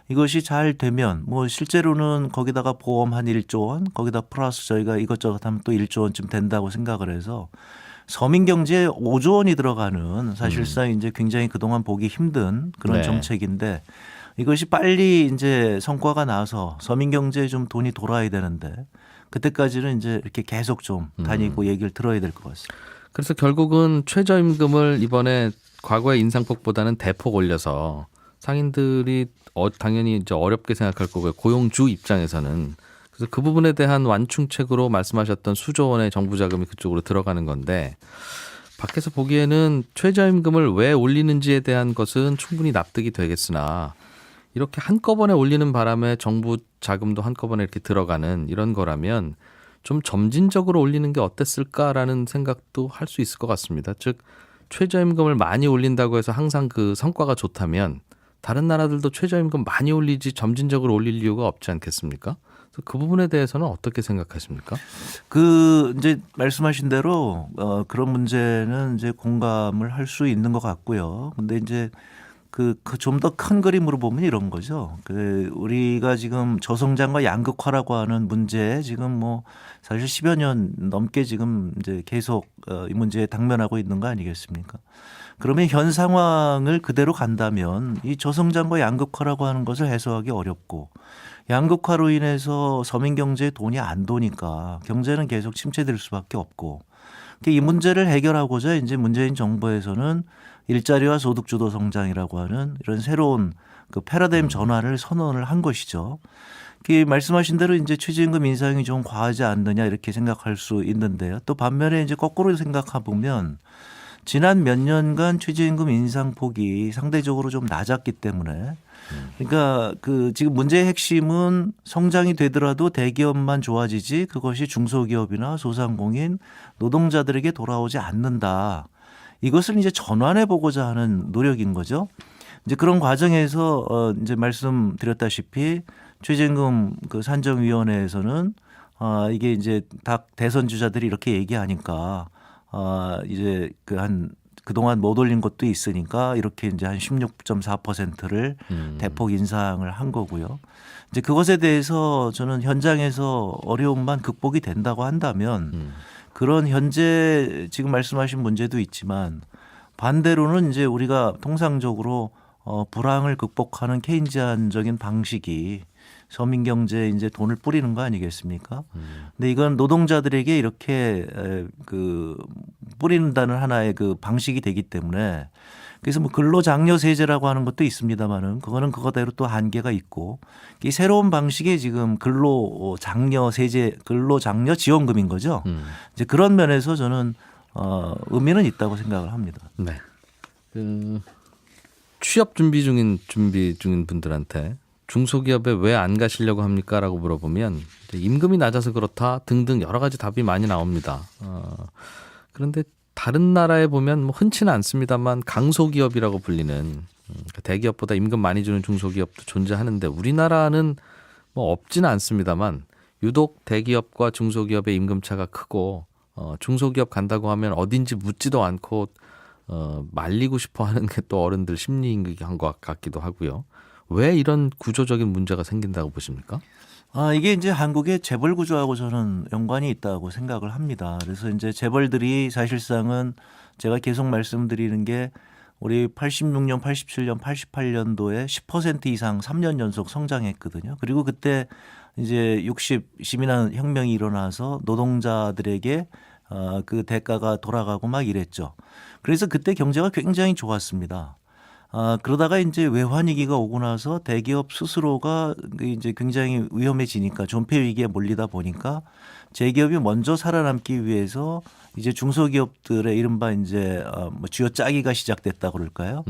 이것이 잘 되면 뭐 실제로는 거기다가 보험 한 1조 원, 거기다 플러스 저희가 이것저것 하면 또 1조 원쯤 된다고 생각을 해서 서민 경제에 5조 원이 들어가는 사실상 이제 굉장히 그동안 보기 힘든 그런 네. 정책인데 이것이 빨리 이제 성과가 나서 서민 경제에 좀 돈이 돌아야 되는데 그때까지는 이제 이렇게 계속 좀 다니고 얘기를 들어야 될 것 같습니다. 그래서 결국은 최저임금을 이번에 과거의 인상폭보다는 대폭 올려서 상인들이 당연히 이제 어렵게 생각할 거고요. 고용주 입장에서는. 그래서 그 부분에 대한 완충책으로 말씀하셨던 수조 원의 정부 자금이 그쪽으로 들어가는 건데 밖에서 보기에는 최저임금을 왜 올리는지에 대한 것은 충분히 납득이 되겠으나 이렇게 한꺼번에 올리는 바람에 정부 자금도 한꺼번에 이렇게 들어가는 이런 거라면 좀 점진적으로 올리는 게 어땠을까라는 생각도 할 수 있을 것 같습니다. 즉 최저임금을 많이 올린다고 해서 항상 그 성과가 좋다면 다른 나라들도 최저임금 많이 올리지 점진적으로 올릴 이유가 없지 않겠습니까? 그래서 그 부분에 대해서는 어떻게 생각하십니까? 그 이제 말씀하신 대로 그런 문제는 이제 공감을 할 수 있는 것 같고요. 근데 이제 그 좀 더 큰 그림으로 보면 이런 거죠. 그 우리가 지금 저성장과 양극화라고 하는 문제에 지금 뭐 사실 10여 년 넘게 지금 이제 계속 이 문제에 당면하고 있는 거 아니겠습니까? 그러면 현 상황을 그대로 간다면 이 저성장과 양극화라고 하는 것을 해소하기 어렵고 양극화로 인해서 서민 경제에 돈이 안 도니까 경제는 계속 침체될 수밖에 없고 이 문제를 해결하고자 이제 문재인 정부에서는 일자리와 소득 주도 성장이라고 하는 이런 새로운 그 패러다임 전환을 선언을 한 것이죠. 말씀하신 대로 이제 최저임금 인상이 좀 과하지 않느냐 이렇게 생각할 수 있는데요. 또 반면에 이제 거꾸로 생각해 보면 지난 몇 년간 최저임금 인상폭이 상대적으로 좀 낮았기 때문에 그러니까 그 지금 문제의 핵심은 성장이 되더라도 대기업만 좋아지지 그것이 중소기업이나 소상공인 노동자들에게 돌아오지 않는다. 이것을 이제 전환해 보고자 하는 노력인 거죠. 이제 그런 과정에서 이제 말씀드렸다시피 최저임금 그 산정위원회에서는 이게 이제 다 대선 주자들이 이렇게 얘기하니까 이제 그동안 못 올린 것도 있으니까 이렇게 이제 한 16.4%를 대폭 인상을 한 거고요. 이제 그것에 대해서 저는 현장에서 어려움만 극복이 된다고 한다면 그런 현재 지금 말씀하신 문제도 있지만 반대로는 이제 우리가 통상적으로 불황을 극복하는 케인지안적인 방식이 서민 경제에 이제 돈을 뿌리는 거 아니겠습니까? 근데 이건 노동자들에게 이렇게 그 뿌린다는 하나의 그 방식이 되기 때문에 그래서 뭐 근로장려세제라고 하는 것도 있습니다만은 그거는 그거대로 또 한계가 있고 이 새로운 방식의 지금 근로장려세제, 근로장려 지원금인 거죠. 이제 그런 면에서 저는 의미는 있다고 생각을 합니다. 네. 취업 준비 중인 분들한테 중소기업에 왜 안 가시려고 합니까?라고 물어보면 임금이 낮아서 그렇다 등등 여러 가지 답이 많이 나옵니다. 그런데 다른 나라에 보면 뭐 흔치는 않습니다만 강소기업이라고 불리는 대기업보다 임금 많이 주는 중소기업도 존재하는데 우리나라는 뭐 없지는 않습니다만 유독 대기업과 중소기업의 임금차가 크고 중소기업 간다고 하면 어딘지 묻지도 않고 말리고 싶어 하는 게 또 어른들 심리인 것 같기도 하고요. 왜 이런 구조적인 문제가 생긴다고 보십니까? 이게 이제 한국의 재벌 구조하고 저는 연관이 있다고 생각을 합니다. 그래서 이제 재벌들이 사실상은 제가 계속 말씀드리는 게 우리 86년, 87년, 88년도에 10% 이상 3년 연속 성장했거든요. 그리고 그때 이제 60 시민한 혁명이 일어나서 노동자들에게 그 대가가 돌아가고 막 이랬죠. 그래서 그때 경제가 굉장히 좋았습니다. 그러다가 이제 외환위기가 오고 나서 대기업 스스로가 이제 굉장히 위험해지니까 존폐 위기에 몰리다 보니까 제기업이 먼저 살아남기 위해서 이제 중소기업들의 이른바 이제 뭐 쥐어짜기가 시작됐다 그럴까요?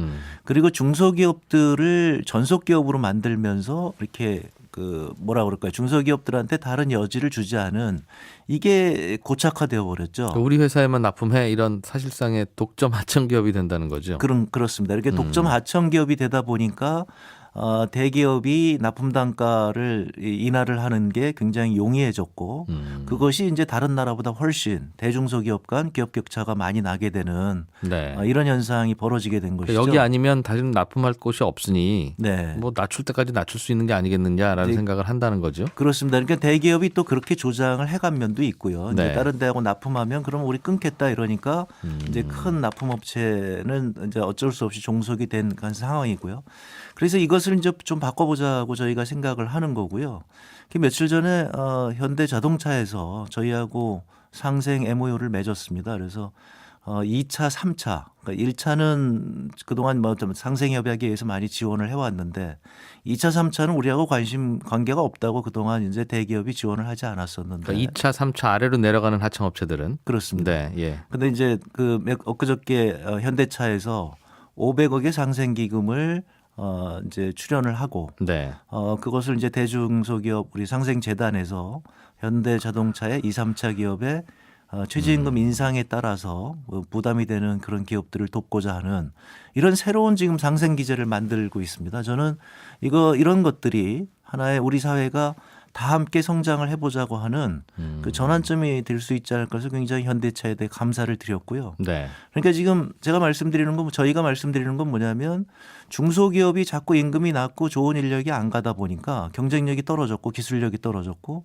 그리고 중소기업들을 전속기업으로 만들면서 이렇게 그 뭐라 그럴까요? 중소기업들한테 다른 여지를 주지 않은 이게 고착화되어 버렸죠. 우리 회사에만 납품해 이런 사실상의 독점 하청 기업이 된다는 거죠. 그렇습니다. 이렇게 독점 하청 기업이 되다 보니까 대기업이 납품 단가를 인하를 하는 게 굉장히 용이해졌고 그것이 이제 다른 나라보다 훨씬 대중소기업 간 기업 격차가 많이 나게 되는 네. 이런 현상이 벌어지게 된 것이죠. 여기 아니면 다시는 납품할 곳이 없으니 네. 뭐 낮출 때까지 낮출 수 있는 게 아니겠느냐라는 네. 생각을 한다는 거죠. 그렇습니다. 그러니까 대기업이 또 그렇게 조장을 해간 면도 있고요. 이제 네. 다른 데하고 납품하면 그럼 우리 끊겠다 이러니까 이제 큰 납품업체는 이제 어쩔 수 없이 종속이 된 그런 상황이고요. 그래서 이것을 이제 좀 바꿔보자고 저희가 생각을 하는 거고요. 며칠 전에 현대자동차에서 저희하고 상생 MOU를 맺었습니다. 그래서 2차, 3차, 그러니까 1차는 그동안 뭐 좀 상생협약에 의해서 많이 지원을 해왔는데 2차, 3차는 우리하고 관계가 없다고 그동안 이제 대기업이 지원을 하지 않았었는데. 그러니까 2차, 3차 아래로 내려가는 하청업체들은 그렇습니다. 네, 예. 근데 이제 엊그저께 현대차에서 500억의 상생기금을 이제 출연을 하고 네. 그것을 이제 대중소기업 우리 상생재단에서 현대자동차의 2, 3차 기업의 최저임금 인상에 따라서 부담이 되는 그런 기업들을 돕고자 하는 이런 새로운 지금 상생 기제를 만들고 있습니다. 저는 이런 것들이 하나의 우리 사회가 다 함께 성장을 해보자고 하는 그 전환점이 될 수 있지 않을까 해서 굉장히 현대차에 대해 감사를 드렸고요. 네. 그러니까 지금 제가 말씀드리는 건 저희가 말씀드리는 건 뭐냐면 중소기업이 자꾸 임금이 낮고 좋은 인력이 안 가다 보니까 경쟁력이 떨어졌고 기술력이 떨어졌고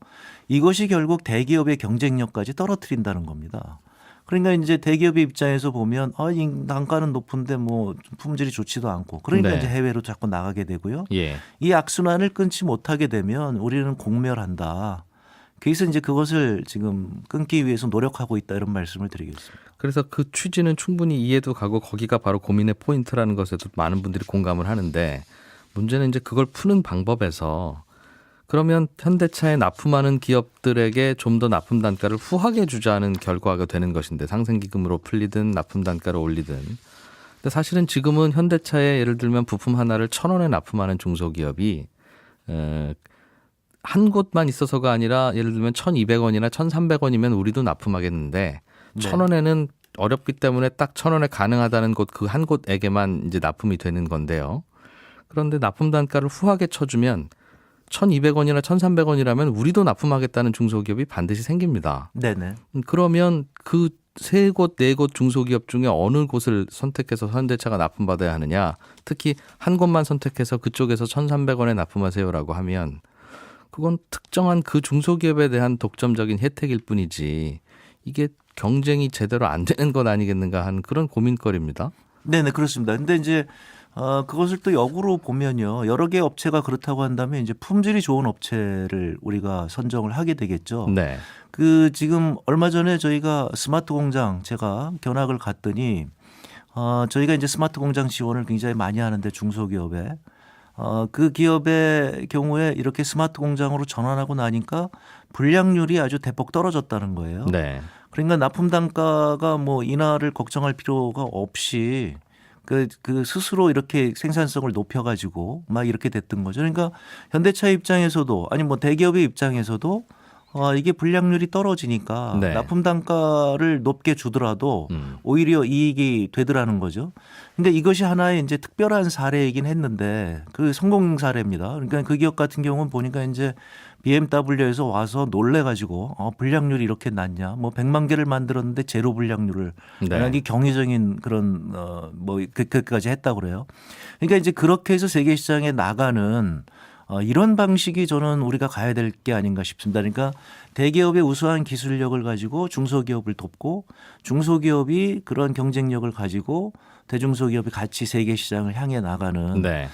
이것이 결국 대기업의 경쟁력까지 떨어뜨린다는 겁니다. 그러니까 이제 대기업의 입장에서 보면 이 단가는 높은데 뭐 품질이 좋지도 않고 그러니까 네. 이제 해외로 자꾸 나가게 되고요. 예. 이 악순환을 끊지 못하게 되면 우리는 공멸한다. 그래서 이제 그것을 지금 끊기 위해서 노력하고 있다 이런 말씀을 드리겠습니다. 그래서 그 취지는 충분히 이해도 가고 거기가 바로 고민의 포인트라는 것에도 많은 분들이 공감을 하는데 문제는 이제 그걸 푸는 방법에서 그러면 현대차에 납품하는 기업들에게 좀 더 납품 단가를 후하게 주자는 결과가 되는 것인데 상생기금으로 풀리든 납품 단가를 올리든. 근데 사실은 지금은 현대차에 예를 들면 부품 하나를 1,000원에 납품하는 중소기업이 한 곳만 있어서가 아니라 예를 들면 1,200원이나 1,300원이면 우리도 납품하겠는데 네. 1,000원에는 어렵기 때문에 딱 1,000원에 가능하다는 곳 그 한 곳에게만 이제 납품이 되는 건데요. 그런데 납품 단가를 후하게 쳐주면 1,200원이나 1,300원이라면 우리도 납품하겠다는 중소기업이 반드시 생깁니다. 네네. 그러면 그 세 곳, 네 곳 중소기업 중에 어느 곳을 선택해서 현대차가 납품받아야 하느냐. 특히 한 곳만 선택해서 그쪽에서 1,300원에 납품하세요라고 하면 그건 특정한 그 중소기업에 대한 독점적인 혜택일 뿐이지 이게 경쟁이 제대로 안 되는 것 아니겠는가 하는 그런 고민거리입니다. 네네 그렇습니다. 근데 이제 그것을 또 역으로 보면요. 여러 개의 업체가 그렇다고 한다면 이제 품질이 좋은 업체를 우리가 선정을 하게 되겠죠. 네. 지금 얼마 전에 저희가 스마트 공장 제가 견학을 갔더니 저희가 이제 스마트 공장 지원을 굉장히 많이 하는데 중소기업에 그 기업의 경우에 이렇게 스마트 공장으로 전환하고 나니까 불량률이 아주 대폭 떨어졌다는 거예요. 네. 그러니까 납품 단가가 뭐 인하를 걱정할 필요가 없이 그 스스로 이렇게 생산성을 높여가지고 막 이렇게 됐던 거죠. 그러니까 현대차 입장에서도 아니 뭐 대기업의 입장에서도 이게 불량률이 떨어지니까 네. 납품 단가를 높게 주더라도 오히려 이익이 되더라는 거죠. 그러니까 이것이 하나의 이제 특별한 사례이긴 했는데 그 성공 사례입니다. 그러니까 그 기업 같은 경우는 보니까 이제 BMW에서 와서 놀래가지고 불량률이 이렇게 낮냐? 뭐 100만 개를 만들었는데 제로 불량률을 네. 만약에 경이적인 그런 뭐 그까지 했다고 그래요. 그러니까 이제 그렇게 해서 세계 시장에 나가는 이런 방식이 저는 우리가 가야 될 게 아닌가 싶습니다. 그러니까 대기업의 우수한 기술력을 가지고 중소기업을 돕고 중소기업이 그런 경쟁력을 가지고 대중소기업이 같이 세계 시장을 향해 나가는 네.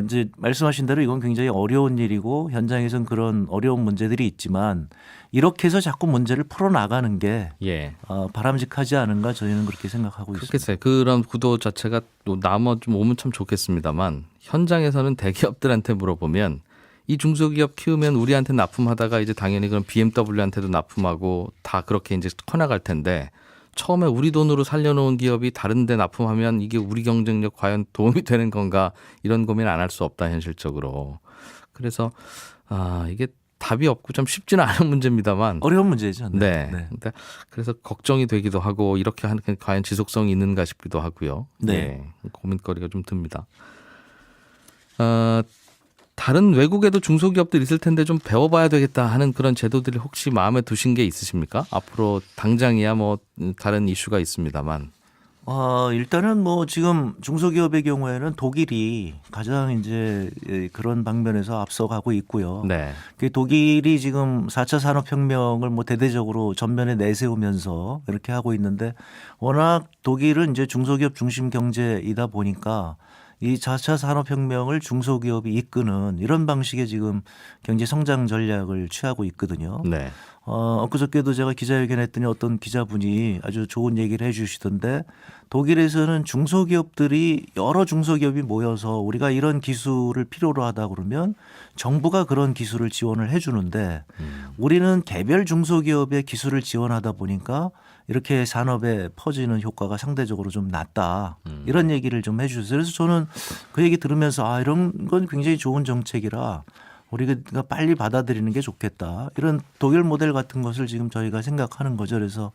이제 말씀하신 대로 이건 굉장히 어려운 일이고 현장에서는 그런 어려운 문제들이 있지만 이렇게 해서 자꾸 문제를 풀어나가는 게 예. 바람직하지 않은가 저희는 그렇게 생각하고 있습니다. 그렇겠어요. 그런 구도 자체가 또 남아 좀 오면 참 좋겠습니다만 현장에서는 대기업들한테 물어보면 이 중소기업 키우면 우리한테 납품하다가 이제 당연히 그럼 BMW한테도 납품하고 다 그렇게 이제 커나갈 텐데 처음에 우리 돈으로 살려놓은 기업이 다른 데 납품하면 이게 우리 경쟁력 과연 도움이 되는 건가 이런 고민 안 할 수 없다 현실적으로. 그래서 이게 답이 없고 좀 쉽지는 않은 문제입니다만 어려운 문제죠. 네. 근데 그래서 걱정이 되기도 하고 이렇게 하는 게 과연 지속성이 있는가 싶기도 하고요. 네. 고민거리가 좀 듭니다. 다른 외국에도 중소기업들 있을 텐데 좀 배워봐야 되겠다 하는 그런 제도들이 혹시 마음에 두신 게 있으십니까? 앞으로 당장이야 뭐 다른 이슈가 있습니다만. 일단은 뭐 지금 중소기업의 경우에는 독일이 가장 이제 그런 방면에서 앞서가고 있고요. 네. 그 독일이 지금 4차 산업혁명을 뭐 대대적으로 전면에 내세우면서 이렇게 하고 있는데 워낙 독일은 이제 중소기업 중심 경제이다 보니까 이 4차 산업혁명을 중소기업이 이끄는 이런 방식의 지금 경제 성장 전략을 취하고 있거든요. 네. 엊그저께도 제가 기자회견했더니 어떤 기자분이 아주 좋은 얘기를 해 주시던데 독일에서는 중소기업들이 여러 중소기업이 모여서 우리가 이런 기술을 필요로 하다 그러면 정부가 그런 기술을 지원을 해 주는데 우리는 개별 중소기업의 기술을 지원하다 보니까 이렇게 산업에 퍼지는 효과가 상대적으로 좀 낮다. 이런 얘기를 좀 해 주셨어요. 그래서 저는 그 얘기 들으면서 이런 건 굉장히 좋은 정책이라 우리가 빨리 받아들이는 게 좋겠다. 이런 독일 모델 같은 것을 지금 저희가 생각하는 거죠. 그래서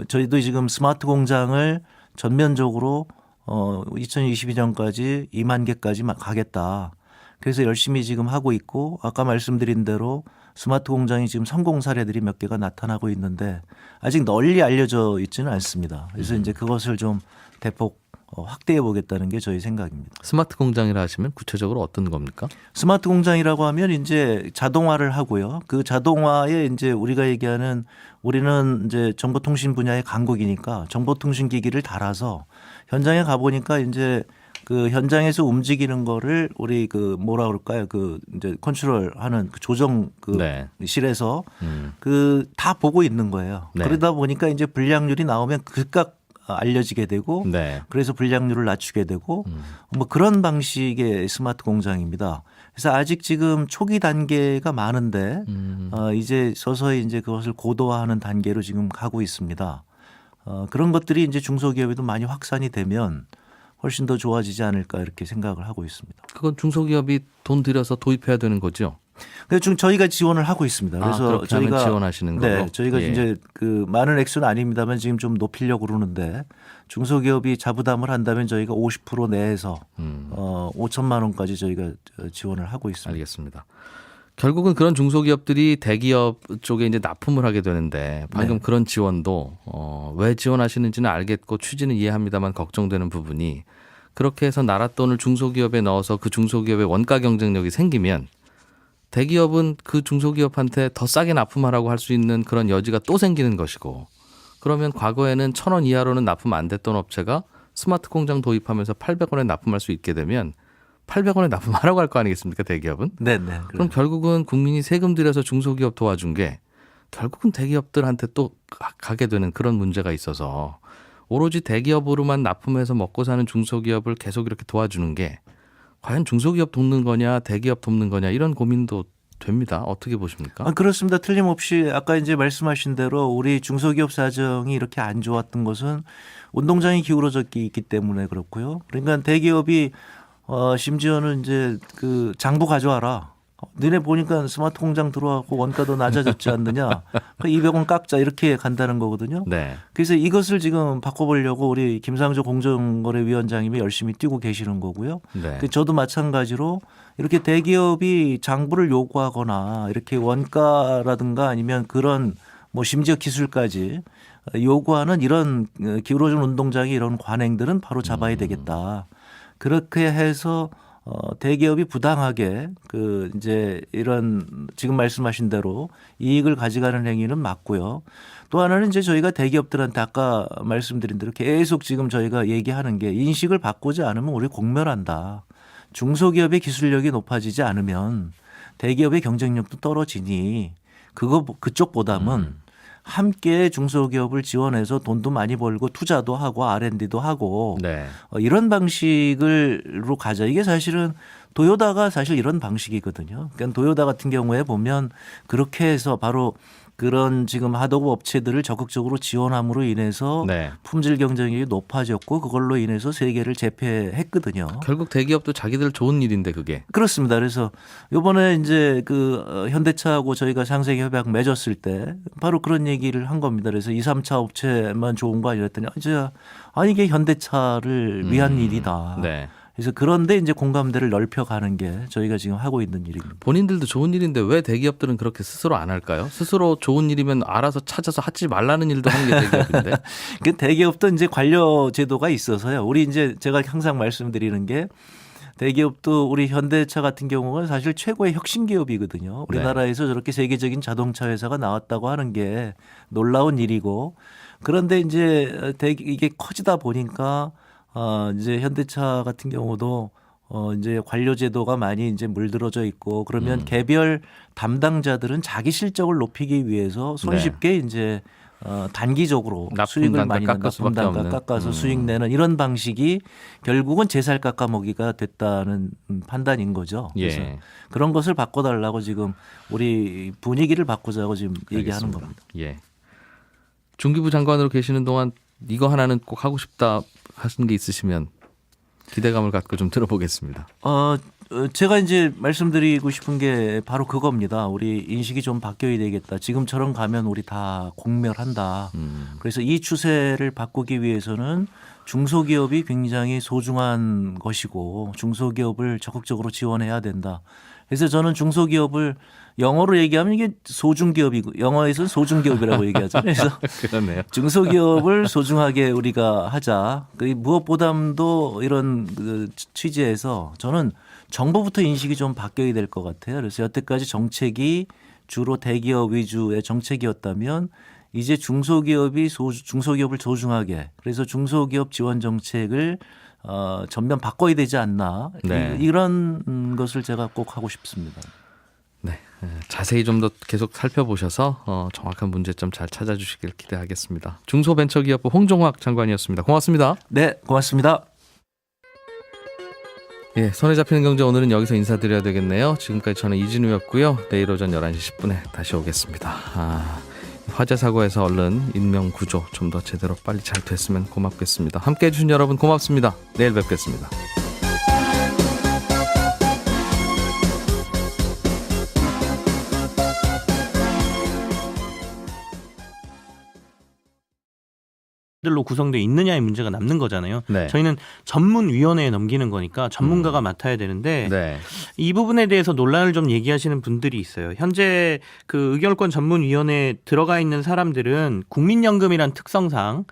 저희도 지금 스마트 공장을 전면적으로 2022년까지 2만 개까지 가겠다. 그래서 열심히 지금 하고 있고 아까 말씀드린 대로 스마트 공장이 지금 성공 사례들이 몇 개가 나타나고 있는데 아직 널리 알려져 있지는 않습니다. 그래서 이제 그것을 좀 대폭 확대해 보겠다는 게 저희 생각입니다. 스마트 공장이라 하시면 구체적으로 어떤 겁니까? 스마트 공장이라고 하면 이제 자동화를 하고요. 그 자동화에 이제 우리가 얘기하는 우리는 이제 정보통신 분야의 강국이니까 정보통신 기기를 달아서 현장에 가 보니까 이제 그 현장에서 움직이는 거를 우리 그 뭐라 그럴까요? 그 이제 컨트롤하는 그 조정 그 네. 실에서 그 다 보고 있는 거예요. 네. 그러다 보니까 이제 불량률이 나오면 즉각 알려지게 되고 네. 그래서 불량률을 낮추게 되고 뭐 그런 방식의 스마트 공장입니다. 그래서 아직 지금 초기 단계가 많은데 이제 서서히 이제 그것을 고도화하는 단계로 지금 가고 있습니다. 그런 것들이 이제 중소기업에도 많이 확산이 되면 훨씬 더 좋아지지 않을까 이렇게 생각을 하고 있습니다. 그건 중소기업이 돈 들여서 도입해야 되는 거죠? 그래서 저희가 지원을 하고 있습니다. 그래서 그렇게 저희가 하면 지원하시는 거고. 네, 저희가 이제 그 많은 액수는 아닙니다만 지금 좀 높이려고 그러는데 중소기업이 자부담을 한다면 저희가 50% 내에서 5천만 원까지 저희가 지원을 하고 있습니다. 알겠습니다. 결국은 그런 중소기업들이 대기업 쪽에 이제 납품을 하게 되는데 방금 네. 그런 지원도 왜 지원하시는지는 알겠고 취지는 이해합니다만 걱정되는 부분이 그렇게 해서 나라 돈을 중소기업에 넣어서 그 중소기업의 원가 경쟁력이 생기면 대기업은 그 중소기업한테 더 싸게 납품하라고 할 수 있는 그런 여지가 또 생기는 것이고 그러면 과거에는 1,000원 이하로는 납품 안 됐던 업체가 스마트 공장 도입하면서 800원에 납품할 수 있게 되면 800원에 납품하라고 할 거 아니겠습니까 대기업은? 네네. 그럼 결국은 국민이 세금 들여서 중소기업 도와준 게 결국은 대기업들한테 또 가게 되는 그런 문제가 있어서 오로지 대기업으로만 납품해서 먹고 사는 중소기업을 계속 이렇게 도와주는 게 과연 중소기업 돕는 거냐 대기업 돕는 거냐 이런 고민도 됩니다. 어떻게 보십니까? 그렇습니다. 틀림없이 아까 이제 말씀하신 대로 우리 중소기업 사정이 이렇게 안 좋았던 것은 운동장이 기울어져 있기 때문에 그렇고요. 그러니까 대기업이 심지어는 이제 그 장부 가져와라. 너네 보니까 스마트 공장 들어와고 원가도 낮아졌지 않느냐. 그 200원 깎자 이렇게 간다는 거거든요. 네. 그래서 이것을 지금 바꿔보려고 우리 김상조 공정거래위원장님이 열심히 뛰고 계시는 거고요. 네. 저도 마찬가지로 이렇게 대기업이 장부를 요구하거나 이렇게 원가라든가 아니면 그런 뭐 심지어 기술까지 요구하는 이런 기울어진 운동장의 이런 관행들은 바로 잡아야 되겠다. 그렇게 해서 대기업이 부당하게 그 이제 이런 지금 말씀하신 대로 이익을 가져가는 행위는 맞고요. 또 하나는 이제 저희가 대기업들한테 아까 말씀드린 대로 계속 지금 저희가 얘기하는 게 인식을 바꾸지 않으면 우리 공멸한다. 중소기업의 기술력이 높아지지 않으면 대기업의 경쟁력도 떨어지니 그쪽보다는 함께 중소기업을 지원해서 돈도 많이 벌고 투자도 하고 R&D도 하고 네. 이런 방식으로 가자. 이게 사실은 도요다가 사실 이런 방식이거든요. 그러니까 도요다 같은 경우에 보면 그렇게 해서 바로 그런 지금 하도급 업체들을 적극적으로 지원함으로 인해서 네. 품질 경쟁력이 높아졌고 그걸로 인해서 세계를 제패했거든요. 결국 대기업도 자기들 좋은 일인데 그게. 그렇습니다. 그래서 이번에 이제 그 현대차하고 저희가 상생 협약 맺었을 때 바로 그런 얘기를 한 겁니다. 그래서 2, 3차 업체만 좋은 거 아니랬더니 아니 이게 현대차를 위한 일이다. 네. 그래서 그런데 이제 공감대를 넓혀가는 게 저희가 지금 하고 있는 일입니다. 본인들도 좋은 일인데 왜 대기업들은 그렇게 스스로 안 할까요? 스스로 좋은 일이면 알아서 찾아서 하지 말라는 일도 하는 게 대기업인데. 그 대기업도 이제 관료 제도가 있어서요. 우리 이제 제가 항상 말씀드리는 게 대기업도 우리 현대차 같은 경우가 사실 최고의 혁신 기업이거든요. 우리나라에서 저렇게 세계적인 자동차 회사가 나왔다고 하는 게 놀라운 일이고 그런데 이제 이게 커지다 보니까 이제 현대차 같은 경우도 이제 관료 제도가 많이 이제 물들어져 있고 그러면 개별 담당자들은 자기 실적을 높이기 위해서 손쉽게 이제 단기적으로 수익을 많이 납품 단가 깎아서 수익 내는 이런 방식이 결국은 제살 깎아먹기가 됐다는 판단인 거죠. 그래서 예. 그런 것을 바꿔달라고 지금 우리 분위기를 바꾸자고 지금 얘기하는 알겠습니다. 겁니다. 예. 중기부 장관으로 계시는 동안 이거 하나는 꼭 하고 싶다 하신 게 있으시면 기대감을 갖고 좀 들어보겠습니다. 제가 이제 말씀드리고 싶은 게 바로 그겁니다. 우리 인식이 좀 바뀌어야 되겠다. 지금처럼 가면 우리 다 공멸한다. 그래서 이 추세를 바꾸기 위해서는 중소기업이 굉장히 소중한 것이고 중소기업을 적극적으로 지원해야 된다. 그래서 저는 중소기업을 영어로 얘기하면 이게 소중기업이고 영어에서는 소중기업이라고 얘기하죠. 그래서 그렇네요. 중소기업을 소중하게 우리가 하자. 무엇보다도 이런 그 취지에서 저는 정부부터 인식이 좀 바뀌어야 될 것 같아요. 그래서 여태까지 정책이 주로 대기업 위주의 정책이었다면 이제 중소기업을 소중하게 그래서 중소기업 지원 정책을 전면 바꿔야 되지 않나. 네. 이런 것을 제가 꼭 하고 싶습니다. 네, 자세히 좀 더 계속 살펴보셔서 정확한 문제점 잘 찾아주시길 기대하겠습니다. 중소벤처기업부 홍종학 장관이었습니다. 고맙습니다. 네, 고맙습니다. 예, 손에 잡히는 경제 오늘은 여기서 인사드려야 되겠네요. 지금까지 저는 이진우였고요. 내일 오전 11시 10분에 다시 오겠습니다. 화재 사고에서 얼른 인명 구조 좀 더 제대로 빨리 잘 됐으면 고맙겠습니다. 함께해 주신 여러분 고맙습니다. 내일 뵙겠습니다. 들로 구성되어 있느냐의 문제가 남는 거잖아요. 네. 저희는 전문위원회에 넘기는 거니까 전문가가 맡아야 되는데 네. 이 부분에 대해서 논란을 좀 얘기하시는 분들이 있어요. 현재 그 의결권 전문위원회에 들어가 있는 사람들은 국민연금이란 특성상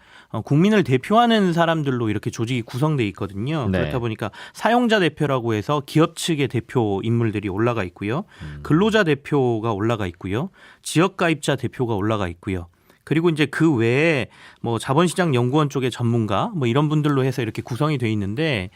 국민을 대표하는 사람들로 이렇게 조직이 구성돼 있거든요. 네. 그렇다 보니까 사용자 대표라고 해서 기업 측의 대표 인물들이 올라가 있고요. 근로자 대표가 올라가 있고요. 지역가입자 대표가 올라가 있고요. 그리고 이제 그 외에 뭐 자본시장 연구원 쪽의 전문가 뭐 이런 분들로 해서 이렇게 구성이 돼 있는데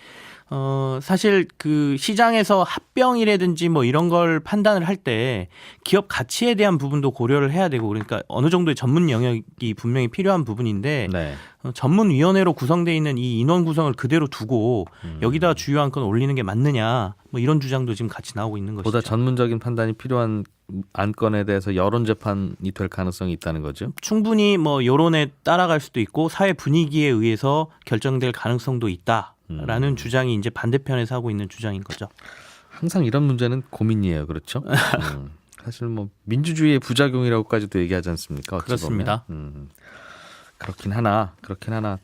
사실 그 시장에서 합병이라든지 뭐 이런 걸 판단을 할 때 기업 가치에 대한 부분도 고려를 해야 되고 그러니까 어느 정도의 전문 영역이 분명히 필요한 부분인데 네. 전문위원회로 구성되어 있는 이 인원 구성을 그대로 두고 여기다 주요 안건 올리는 게 맞느냐 뭐 이런 주장도 지금 같이 나오고 있는 것이죠. 보다 전문적인 판단이 필요한 안건에 대해서 여론 재판이 될 가능성이 있다는 거죠. 충분히 뭐 여론에 따라갈 수도 있고 사회 분위기에 의해서 결정될 가능성도 있다라는 주장이 이제 반대편에서 하고 있는 주장인 거죠. 항상 이런 문제는 고민이에요. 그렇죠? 사실 뭐 민주주의의 부작용이라고까지도 얘기하지 않습니까? 어찌 그렇습니다. 보면. 그렇긴 하나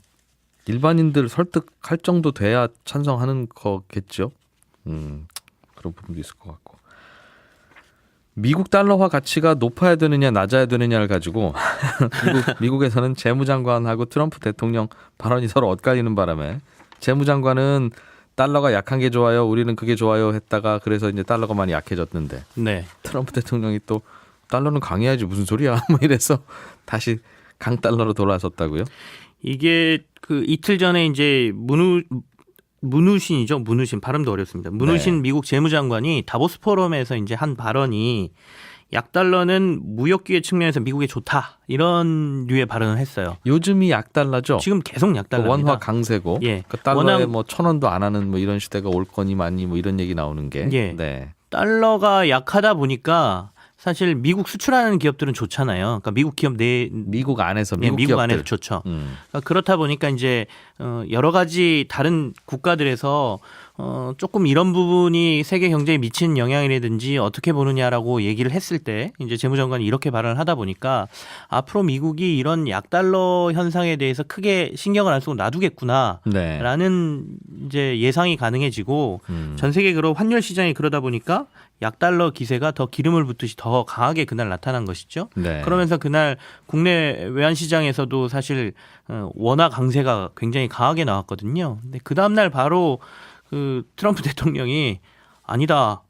일반인들 설득할 정도 돼야 찬성하는 거겠죠. 그런 부분도 있을 것 같고. 미국 달러화 가치가 높아야 되느냐 낮아야 되느냐를 가지고 미국에서는 재무장관하고 트럼프 대통령 발언이 서로 엇갈리는 바람에 재무장관은 달러가 약한 게 좋아요, 우리는 그게 좋아요 했다가 그래서 이제 달러가 많이 약해졌는데 네. 트럼프 대통령이 또 달러는 강해야지 무슨 소리야 뭐 이래서 다시 강달러로 돌아섰다고요? 이게 그 이틀 전에 이제 문우신이죠. 문우신 발음도 어렵습니다. 문우신 네. 미국 재무장관이 다보스 포럼에서 이제 한 발언이 약달러는 무역기회 측면에서 미국에 좋다 이런 류의 발언을 했어요. 요즘이 약달러죠. 지금 계속 약달러입니다. 원화 강세고 예. 그 달러에 워낙 뭐 1,000원도 안 하는 뭐 이런 시대가 올 거니 많니 뭐 이런 얘기 나오는 게. 예. 네. 달러가 약하다 보니까 사실 미국 수출하는 기업들은 좋잖아요. 그러니까 미국 기업 미국 안에서 미국 기업들. 안에서 좋죠. 그러니까 그렇다 보니까 이제 여러 가지 다른 국가들에서 조금 이런 부분이 세계 경제에 미치는 영향이라든지 어떻게 보느냐라고 얘기를 했을 때 이제 재무장관이 이렇게 발언을 하다 보니까 앞으로 미국이 이런 약달러 현상에 대해서 크게 신경을 안 쓰고 놔두겠구나라는 네. 이제 예상이 가능해지고 전 세계 그런 환율 시장이 그러다 보니까 약달러 기세가 더 기름을 붓듯이 더 강하게 그날 나타난 것이죠. 네. 그러면서 그날 국내 외환 시장에서도 사실 원화 강세가 굉장히 강하게 나왔거든요. 근데 그 다음 날 바로 그 트럼프 대통령이 아니다.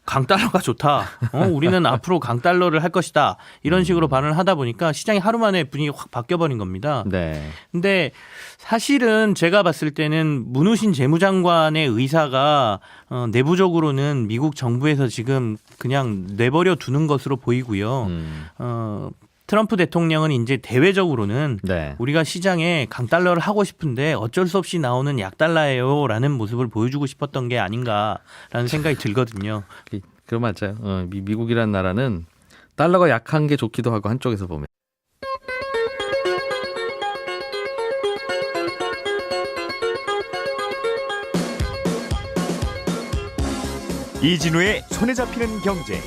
강달러가 좋다. 우리는 앞으로 강달러를 할 것이다. 이런 식으로 발언을 하다 보니까 시장이 하루 만에 분위기가 확 바뀌어버린 겁니다. 네. 근데 사실은 제가 봤을 때는 문우신 재무장관의 의사가 내부적으로는 미국 정부에서 지금 그냥 내버려 두는 것으로 보이고요. 트럼프 대통령은 이제 대외적으로는 네. 우리가 시장에 강달러를 하고 싶은데 어쩔 수 없이 나오는 약달러예요라는 모습을 보여주고 싶었던 게 아닌가라는 생각이 들거든요. 그 맞아요. 미국이라는 나라는 달러가 약한 게 좋기도 하고 한쪽에서 보면. 이진우의 손에 잡히는 경제.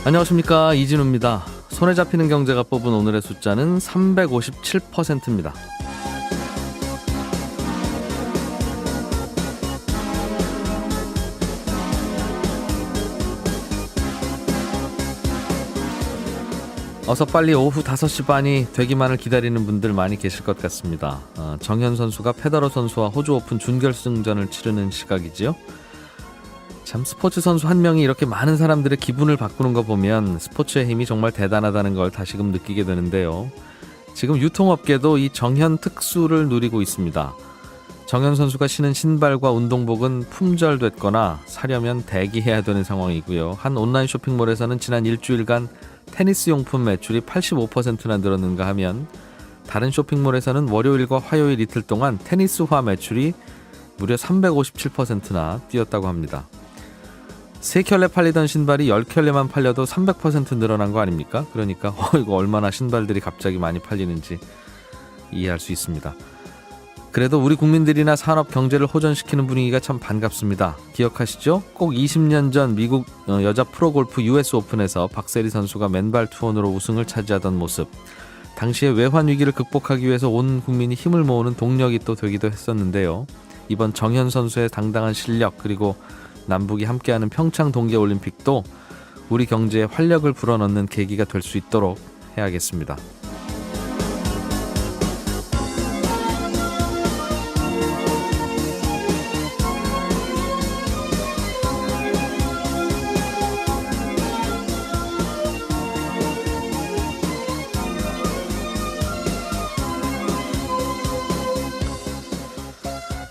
안녕하십니까, 이진우입니다. 손에 잡히는 경제가 뽑은 오늘의 숫자는 357%입니다. 어서 빨리 오후 5시 반이 되기만을 기다리는 분들 많이 계실 것 같습니다. 정현 선수가 페더러 선수와 호주 오픈 준결승전을 치르는 시각이지요. 참 스포츠 선수 한 명이 이렇게 많은 사람들의 기분을 바꾸는 거 보면 스포츠의 힘이 정말 대단하다는 걸 다시금 느끼게 되는데요. 지금 유통업계도 이 정현 특수를 누리고 있습니다. 정현 선수가 신은 신발과 운동복은 품절됐거나 사려면 대기해야 되는 상황이고요. 한 온라인 쇼핑몰에서는 지난 일주일간 테니스 용품 매출이 85%나 늘었는가 하면 다른 쇼핑몰에서는 월요일과 화요일 이틀 동안 테니스화 매출이 무려 357%나 뛰었다고 합니다. 3켤레 팔리던 신발이 10켤레만 팔려도 300% 늘어난 거 아닙니까? 그러니까 이거 얼마나 신발들이 갑자기 많이 팔리는지 이해할 수 있습니다. 그래도 우리 국민들이나 산업 경제를 호전시키는 분위기가 참 반갑습니다. 기억하시죠? 꼭 20년 전 미국 여자 프로골프 US 오픈에서 박세리 선수가 맨발 투혼으로 우승을 차지하던 모습. 당시에 외환 위기를 극복하기 위해서 온 국민이 힘을 모으는 동력이 또 되기도 했었는데요. 이번 정현 선수의 당당한 실력 그리고 남북이 함께하는 평창 동계올림픽도 우리 경제에 활력을 불어넣는 계기가 될 수 있도록 해야겠습니다.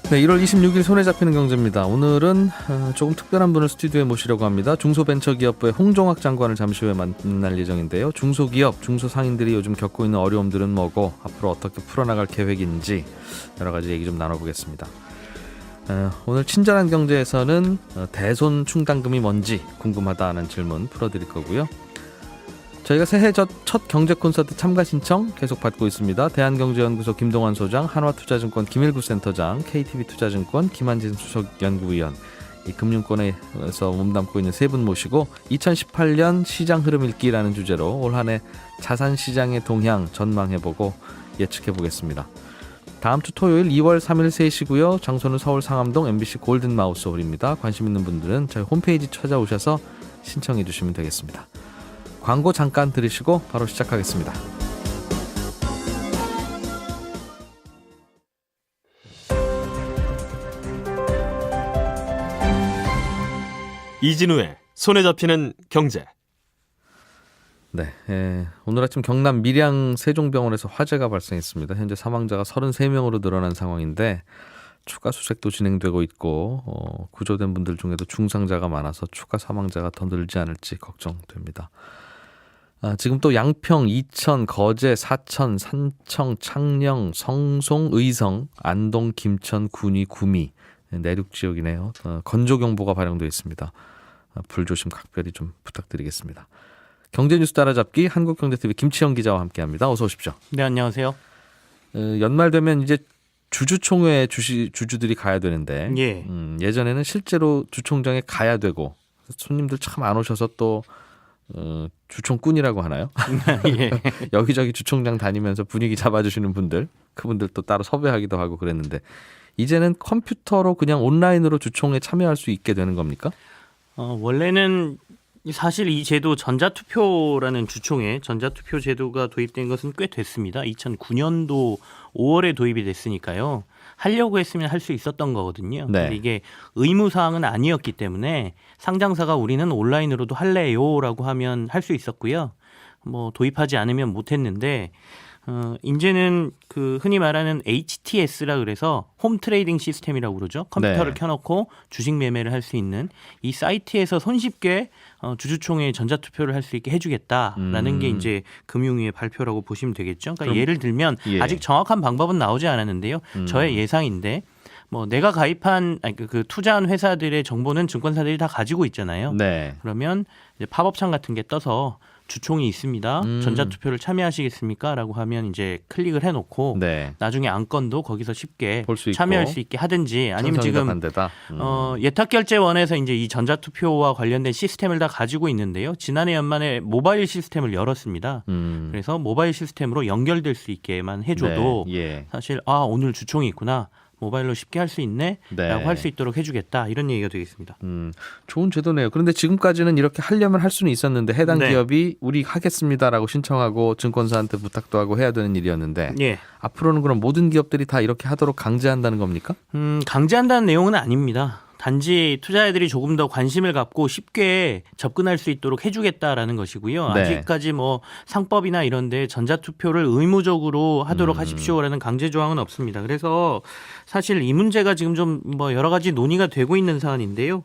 네, 1월 26일 손에 잡히는 경제입니다. 오늘은 조금 특별한 분을 스튜디오에 모시려고 합니다. 중소벤처기업부의 홍종학 장관을 잠시 후에 만날 예정인데요. 중소기업, 중소상인들이 요즘 겪고 있는 어려움들은 뭐고 앞으로 어떻게 풀어나갈 계획인지 여러 가지 얘기 좀 나눠보겠습니다. 오늘 친절한 경제에서는 대손 충당금이 뭔지 궁금하다는 질문 풀어드릴 거고요. 저희가 새해 첫 경제 콘서트 참가 신청 계속 받고 있습니다. 대한경제연구소 김동환 소장, 한화투자증권 김일구 센터장, KTB투자증권 김한진 수석연구위원, 이 금융권에서 몸담고 있는 세 분 모시고 2018년 시장 흐름 읽기라는 주제로 올 한 해 자산 시장의 동향 전망해보고 예측해보겠습니다. 다음 주 토요일 2월 3일 3시고요. 장소는 서울 상암동 MBC 골든마우스 홀입니다. 관심 있는 분들은 저희 홈페이지 찾아오셔서 신청해 주시면 되겠습니다. 광고 잠깐 들으시고 바로 시작하겠습니다. 이진우의 손에 잡히는 경제. 네, 오늘 아침 경남 밀양 세종병원에서 화재가 발생했습니다. 현재 사망자가 33명으로 늘어난 상황인데 추가 수색도 진행되고 있고 구조된 분들 중에도 중상자가 많아서 추가 사망자가 더 늘지 않을지 걱정됩니다. 지금 또 양평, 이천, 거제, 사천, 산청, 창녕, 성송, 의성, 안동, 김천, 군위, 구미 내륙 지역이네요. 건조경보가 발령되어 있습니다. 불조심 각별히 좀 부탁드리겠습니다. 경제뉴스 따라잡기 한국경제TV 김치영 기자와 함께합니다. 어서 오십시오. 네, 안녕하세요. 연말 되면 이제 주주총회에 주주들이 가야 되는데 예. 예전에는 실제로 주총장에 가야 되고 손님들 참 안 오셔서 또 주총꾼이라고 하나요? 예. 여기저기 주총장 다니면서 분위기 잡아주시는 분들, 그분들 또 따로 섭외하기도 하고 그랬는데 이제는 컴퓨터로 그냥 온라인으로 주총에 참여할 수 있게 되는 겁니까? 원래는 사실 이 제도 전자투표라는 주총에 전자투표 제도가 도입된 것은 꽤 됐습니다. 2009년도 5월에 도입이 됐으니까요. 하려고 했으면 할 수 있었던 거거든요. 네. 근데 이게 의무사항은 아니었기 때문에 상장사가 우리는 온라인으로도 할래요라고 하면 할 수 있었고요. 뭐 도입하지 않으면 못했는데 이제는 그 흔히 말하는 HTS라 그래서 홈 트레이딩 시스템이라고 그러죠. 컴퓨터를 네. 켜놓고 주식 매매를 할 수 있는 이 사이트에서 손쉽게 주주총회에 전자투표를 할 수 있게 해주겠다라는 게 이제 금융위의 발표라고 보시면 되겠죠. 그러니까 예를 들면 아직 정확한 방법은 나오지 않았는데요. 저의 예상인데 뭐 내가 가입한 그 투자한 회사들의 정보는 증권사들이 다 가지고 있잖아요. 네. 그러면 이제 팝업창 같은 게 떠서 주총이 있습니다. 전자투표를 참여하시겠습니까? 라고 하면 이제 클릭을 해놓고 네. 나중에 안건도 거기서 쉽게 볼 수 있고. 참여할 수 있게 하든지 아니면 지금 반대다. 예탁결제원에서 이제 이 전자투표와 관련된 시스템을 다 가지고 있는데요. 지난해 연말에 모바일 시스템을 열었습니다. 그래서 모바일 시스템으로 연결될 수 있게만 해줘도 네. 예. 사실 오늘 주총이 있구나. 모바일로 쉽게 할 수 있네 네. 라고 할 수 있도록 해주겠다 이런 얘기가 되겠습니다. 좋은 제도네요. 그런데 지금까지는 이렇게 하려면 할 수는 있었는데 해당 네. 기업이 우리 하겠습니다라고 신청하고 증권사한테 부탁도 하고 해야 되는 일이었는데 예. 앞으로는 그럼 모든 기업들이 다 이렇게 하도록 강제한다는 겁니까? 강제한다는 내용은 아닙니다. 단지 투자자들이 조금 더 관심을 갖고 쉽게 접근할 수 있도록 해주겠다라는 것이고요. 네. 아직까지 뭐 상법이나 이런 데 전자투표를 의무적으로 하도록 하십시오라는 강제 조항은 없습니다. 그래서 사실 이 문제가 지금 좀 뭐 여러 가지 논의가 되고 있는 사안인데요.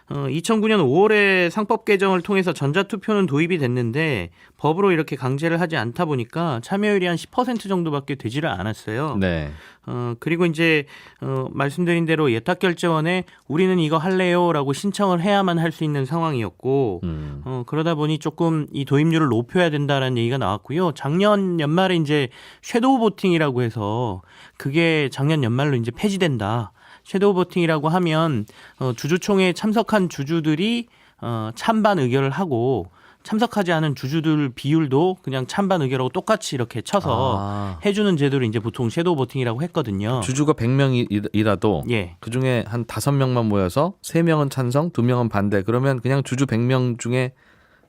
2009년 5월에 상법 개정을 통해서 전자투표는 도입이 됐는데 법으로 이렇게 강제를 하지 않다 보니까 참여율이 한 10% 정도밖에 되지를 않았어요. 네. 그리고 이제 말씀드린 대로 예탁결제원에 우리는 이거 할래요라고 신청을 해야만 할 수 있는 상황이었고 그러다 보니 조금 이 도입률을 높여야 된다라는 얘기가 나왔고요. 작년 연말에 이제 섀도우 보팅이라고 해서 그게 작년 연말로 이제 폐지된다. 섀도우 보팅이라고 하면 주주총회에 참석한 주주들이 찬반 의결을 하고 참석하지 않은 주주들 비율도 그냥 찬반 의결하고 똑같이 이렇게 쳐서 해주는 제도를 이제 보통 섀도우 보팅이라고 했거든요. 주주가 100명이라도 예. 그중에 한 5명만 모여서 3명은 찬성, 2명은 반대. 그러면 그냥 주주 100명 중에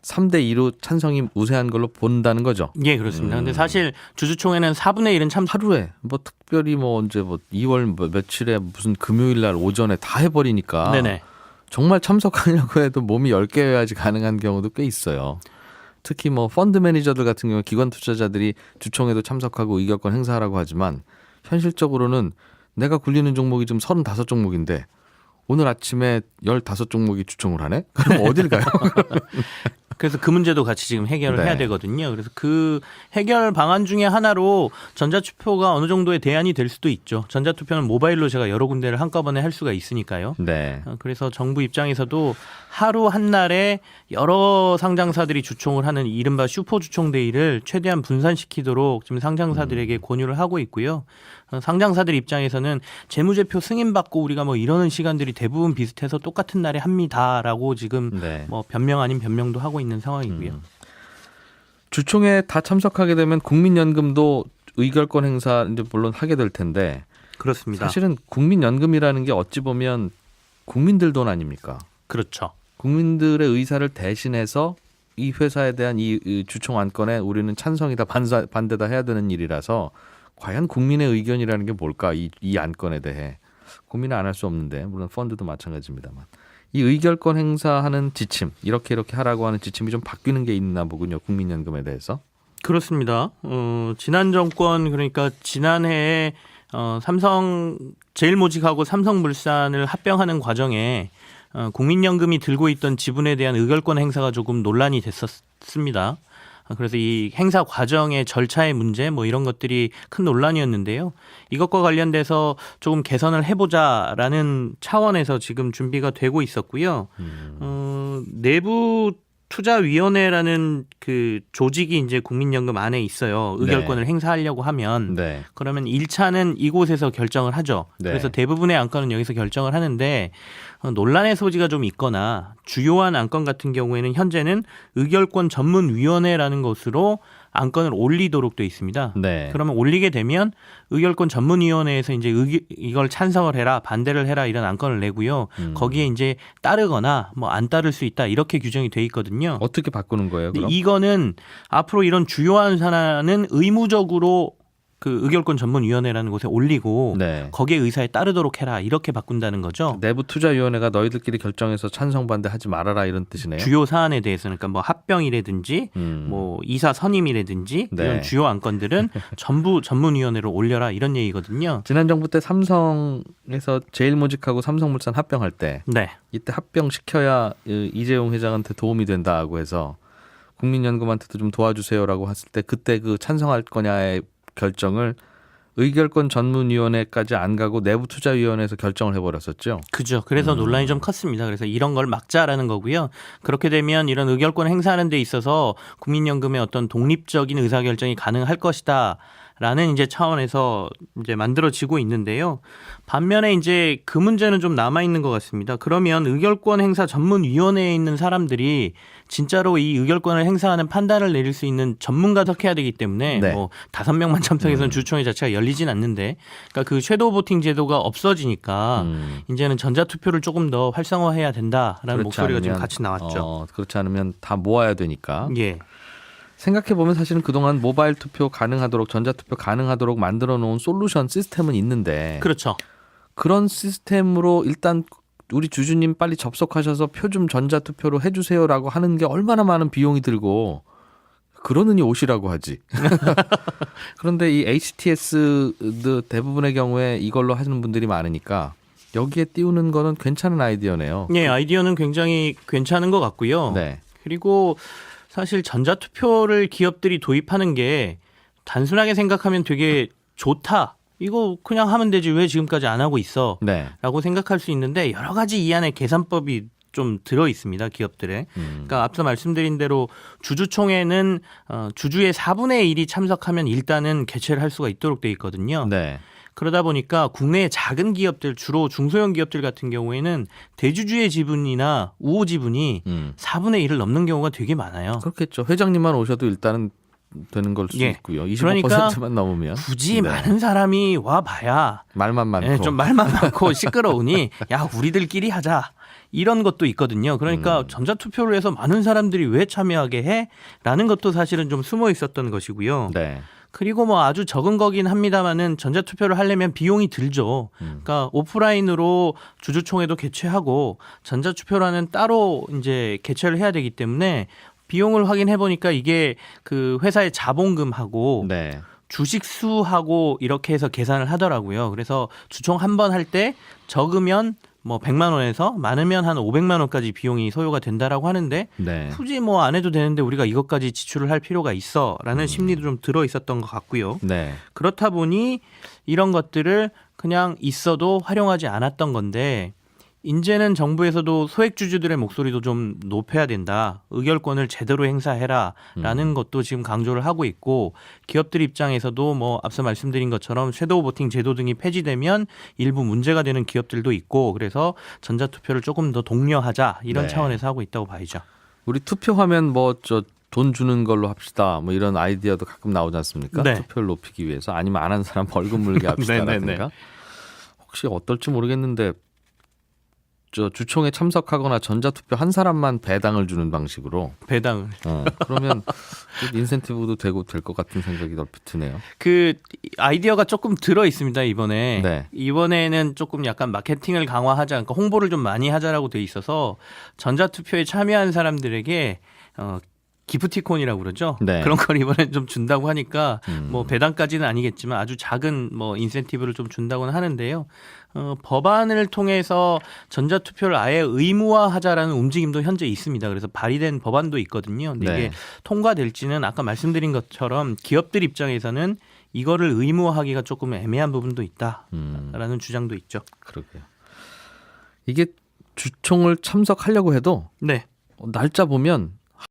3대 2로 찬성이 우세한 걸로 본다는 거죠. 예, 그렇습니다. 근데 사실 주주총회는 4분의 1은 하루에 뭐 특별히 뭐 언제 뭐 2월 며칠에 무슨 금요일 날 오전에 다 해버리니까 네네. 정말 참석하려고 해도 몸이 10개여야지 가능한 경우도 꽤 있어요. 특히 뭐 펀드 매니저들 같은 경우 기관 투자자들이 주총에도 참석하고 의결권 행사하라고 하지만 현실적으로는 내가 굴리는 종목이 지금 35종목인데 오늘 아침에 15종목이 주총을 하네? 그럼 어딜 가요? 그래서 그 문제도 같이 지금 해결을 네. 해야 되거든요. 그래서 그 해결 방안 중에 하나로 전자투표가 어느 정도의 대안이 될 수도 있죠. 전자투표는 모바일로 제가 여러 군데를 한꺼번에 할 수가 있으니까요. 네. 그래서 정부 입장에서도 하루 한 날에 여러 상장사들이 주총을 하는 이른바 슈퍼주총데이를 최대한 분산시키도록 지금 상장사들에게 권유를 하고 있고요. 상장사들 입장에서는 재무제표 승인받고 우리가 뭐 이러는 시간들이 대부분 비슷해서 똑같은 날에 합니다라고 지금 네. 뭐 변명 아닌 변명도 하고 있는 상황이고요. 주총에 다 참석하게 되면 국민연금도 의결권 행사 이제 물론 하게 될 텐데 그렇습니다. 사실은 국민연금이라는 게 어찌 보면 국민들 돈 아닙니까? 그렇죠. 국민들의 의사를 대신해서 이 회사에 대한 이 주총 안건에 우리는 찬성이다 반대다 해야 되는 일이라서 과연 국민의 의견이라는 게 뭘까 이 안건에 대해 고민을 안 할 수 없는데 물론 펀드도 마찬가지입니다만 이 의결권 행사하는 지침 이렇게 하라고 하는 지침이 좀 바뀌는 게 있나 보군요. 국민연금에 대해서. 그렇습니다. 지난 정권 그러니까 지난해에 삼성 제일모직하고 삼성물산을 합병하는 과정에 국민연금이 들고 있던 지분에 대한 의결권 행사가 조금 논란이 됐었습니다. 그래서 이 행사 과정의 절차의 문제 뭐 이런 것들이 큰 논란이었는데요. 이것과 관련돼서 조금 개선을 해보자라는 차원에서 지금 준비가 되고 있었고요. 내부 투자위원회라는 그 조직이 이제 국민연금 안에 있어요. 의결권을 행사하려고 하면 네. 그러면 1차는 이곳에서 결정을 하죠. 네. 그래서 대부분의 안건은 여기서 결정을 하는데 논란의 소지가 좀 있거나 주요한 안건 같은 경우에는 현재는 의결권 전문위원회라는 것으로 안건을 올리도록 돼 있습니다. 네. 그러면 올리게 되면 의결권 전문위원회에서 이제 이걸 찬성을 해라, 반대를 해라 이런 안건을 내고요. 거기에 이제 따르거나 뭐 안 따를 수 있다 이렇게 규정이 돼 있거든요. 어떻게 바꾸는 거예요? 그럼? 이거는 앞으로 이런 주요한 사안은 의무적으로 그 의결권 전문위원회라는 곳에 올리고 네. 거기에 의사에 따르도록 해라 이렇게 바꾼다는 거죠. 내부 투자위원회가 너희들끼리 결정해서 찬성 반대하지 말아라 이런 뜻이네요. 주요 사안에 대해서는 그러니까 뭐 합병이라든지 뭐 이사 선임이라든지 네. 이런 주요 안건들은 전부 전문위원회로 올려라 이런 얘기거든요. 지난 정부 때 삼성에서 제일모직하고 삼성물산 합병할 때 네. 이때 합병시켜야 이재용 회장한테 도움이 된다고 해서 국민연금한테도 좀 도와주세요라고 했을 때 그때 그 찬성할 거냐의 결정을 의결권 전문위원회까지 안 가고 내부투자위원회에서 결정을 해버렸었죠. 그죠. 그래서 논란이 좀 컸습니다. 그래서 이런 걸 막자라는 거고요. 그렇게 되면 이런 의결권 행사하는 데 있어서 국민연금의 어떤 독립적인 의사결정이 가능할 것이다. 라는 이제 차원에서 이제 만들어지고 있는데요. 반면에 이제 그 문제는 좀 남아 있는 것 같습니다. 그러면 의결권 행사 전문위원회에 있는 사람들이 진짜로 이 의결권을 행사하는 판단을 내릴 수 있는 전문가 덕해야 되기 때문에 네. 뭐 5명만 참석해서는 주총회 자체가 열리진 않는데, 그러니까 그 섀도우 보팅 제도가 없어지니까 이제는 전자투표를 조금 더 활성화해야 된다라는 목소리가 지금 같이 나왔죠. 그렇지 않으면 다 모아야 되니까. 예. 생각해보면 사실은 그동안 모바일 투표 가능하도록 전자투표 가능하도록 만들어 놓은 솔루션 시스템은 있는데 그렇죠. 그런 시스템으로 일단 우리 주주님 빨리 접속하셔서 표 좀 전자투표로 해주세요라고 하는 게 얼마나 많은 비용이 들고 그러느니 오시라고 하지. 그런데 이 HTS 대부분의 경우에 이걸로 하시는 분들이 많으니까 여기에 띄우는 거는 괜찮은 아이디어네요. 네, 아이디어는 굉장히 괜찮은 것 같고요. 네. 그리고 사실 전자투표를 기업들이 도입하는 게 단순하게 생각하면 되게 좋다. 이거 그냥 하면 되지 왜 지금까지 안 하고 있어? 네. 라고 생각할 수 있는데 여러 가지 이 안에 계산법이 좀 들어 있습니다. 기업들에. 그러니까 앞서 말씀드린 대로 주주총회는 주주의 4분의 1이 참석하면 일단은 개최를 할 수가 있도록 돼 있거든요. 네. 그러다 보니까 국내의 작은 기업들, 주로 중소형 기업들 같은 경우에는 대주주의 지분이나 우호 지분이 4분의 1을 넘는 경우가 되게 많아요. 그렇겠죠. 회장님만 오셔도 일단은 되는 걸 수도 있고요. 25%만 그러니까 넘으면. 굳이 많은 사람이 와봐야 말만 많고. 좀 말만 많고 시끄러우니 야 우리들끼리 하자. 이런 것도 있거든요. 그러니까 전자투표를 해서 많은 사람들이 왜 참여하게 해? 라는 것도 사실은 좀 숨어 있었던 것이고요. 네. 그리고 뭐 아주 적은 거긴 합니다만은 전자투표를 하려면 비용이 들죠. 그러니까 오프라인으로 주주총회도 개최하고 전자투표라는 따로 이제 개최를 해야 되기 때문에 비용을 확인해 보니까 이게 그 회사의 자본금하고 네. 주식 수하고 이렇게 해서 계산을 하더라고요. 그래서 주총 한 번 할 때 적으면 뭐 100만 원에서 많으면 한 500만 원까지 비용이 소요가 된다라고 하는데 네. 굳이 뭐 안 해도 되는데 우리가 이것까지 지출을 할 필요가 있어라는 심리도 좀 들어 있었던 것 같고요. 네. 그렇다 보니 이런 것들을 그냥 있어도 활용하지 않았던 건데 이제는 정부에서도 소액주주들의 목소리도 좀 높여야 된다. 의결권을 제대로 행사해라라는 것도 지금 강조를 하고 있고 기업들 입장에서도 뭐 앞서 말씀드린 것처럼 섀도우 보팅 제도 등이 폐지되면 일부 문제가 되는 기업들도 있고 그래서 전자투표를 조금 더 독려하자 이런 네. 차원에서 하고 있다고 봐야죠. 우리 투표하면 뭐 돈 주는 걸로 합시다. 뭐 이런 아이디어도 가끔 나오지 않습니까? 네. 투표를 높이기 위해서 아니면 안 한 사람 벌금 물게 합시다라든가. 혹시 어떨지 모르겠는데 주총에 참석하거나 전자투표 한 사람만 배당을 주는 방식으로 배당을. 그러면 인센티브도 되고 될 것 같은 생각이 얼핏 드네요. 그 아이디어가 조금 들어 있습니다 이번에. 네. 이번에는 조금 약간 마케팅을 강화하자, 그러니까 홍보를 좀 많이 하자라고 돼 있어서 전자투표에 참여한 사람들에게 기프티콘이라고 그러죠. 네. 그런 걸 이번에 좀 준다고 하니까 뭐 배당까지는 아니겠지만 아주 작은 뭐 인센티브를 좀 준다고는 하는데요. 법안을 통해서 전자투표를 아예 의무화하자라는 움직임도 현재 있습니다. 그래서 발의된 법안도 있거든요. 근데 네. 이게 통과될지는 아까 말씀드린 것처럼 기업들 입장에서는 이거를 의무화하기가 조금 애매한 부분도 있다라는 주장도 있죠. 그러게요. 이게 주총을 참석하려고 해도 네. 날짜 보면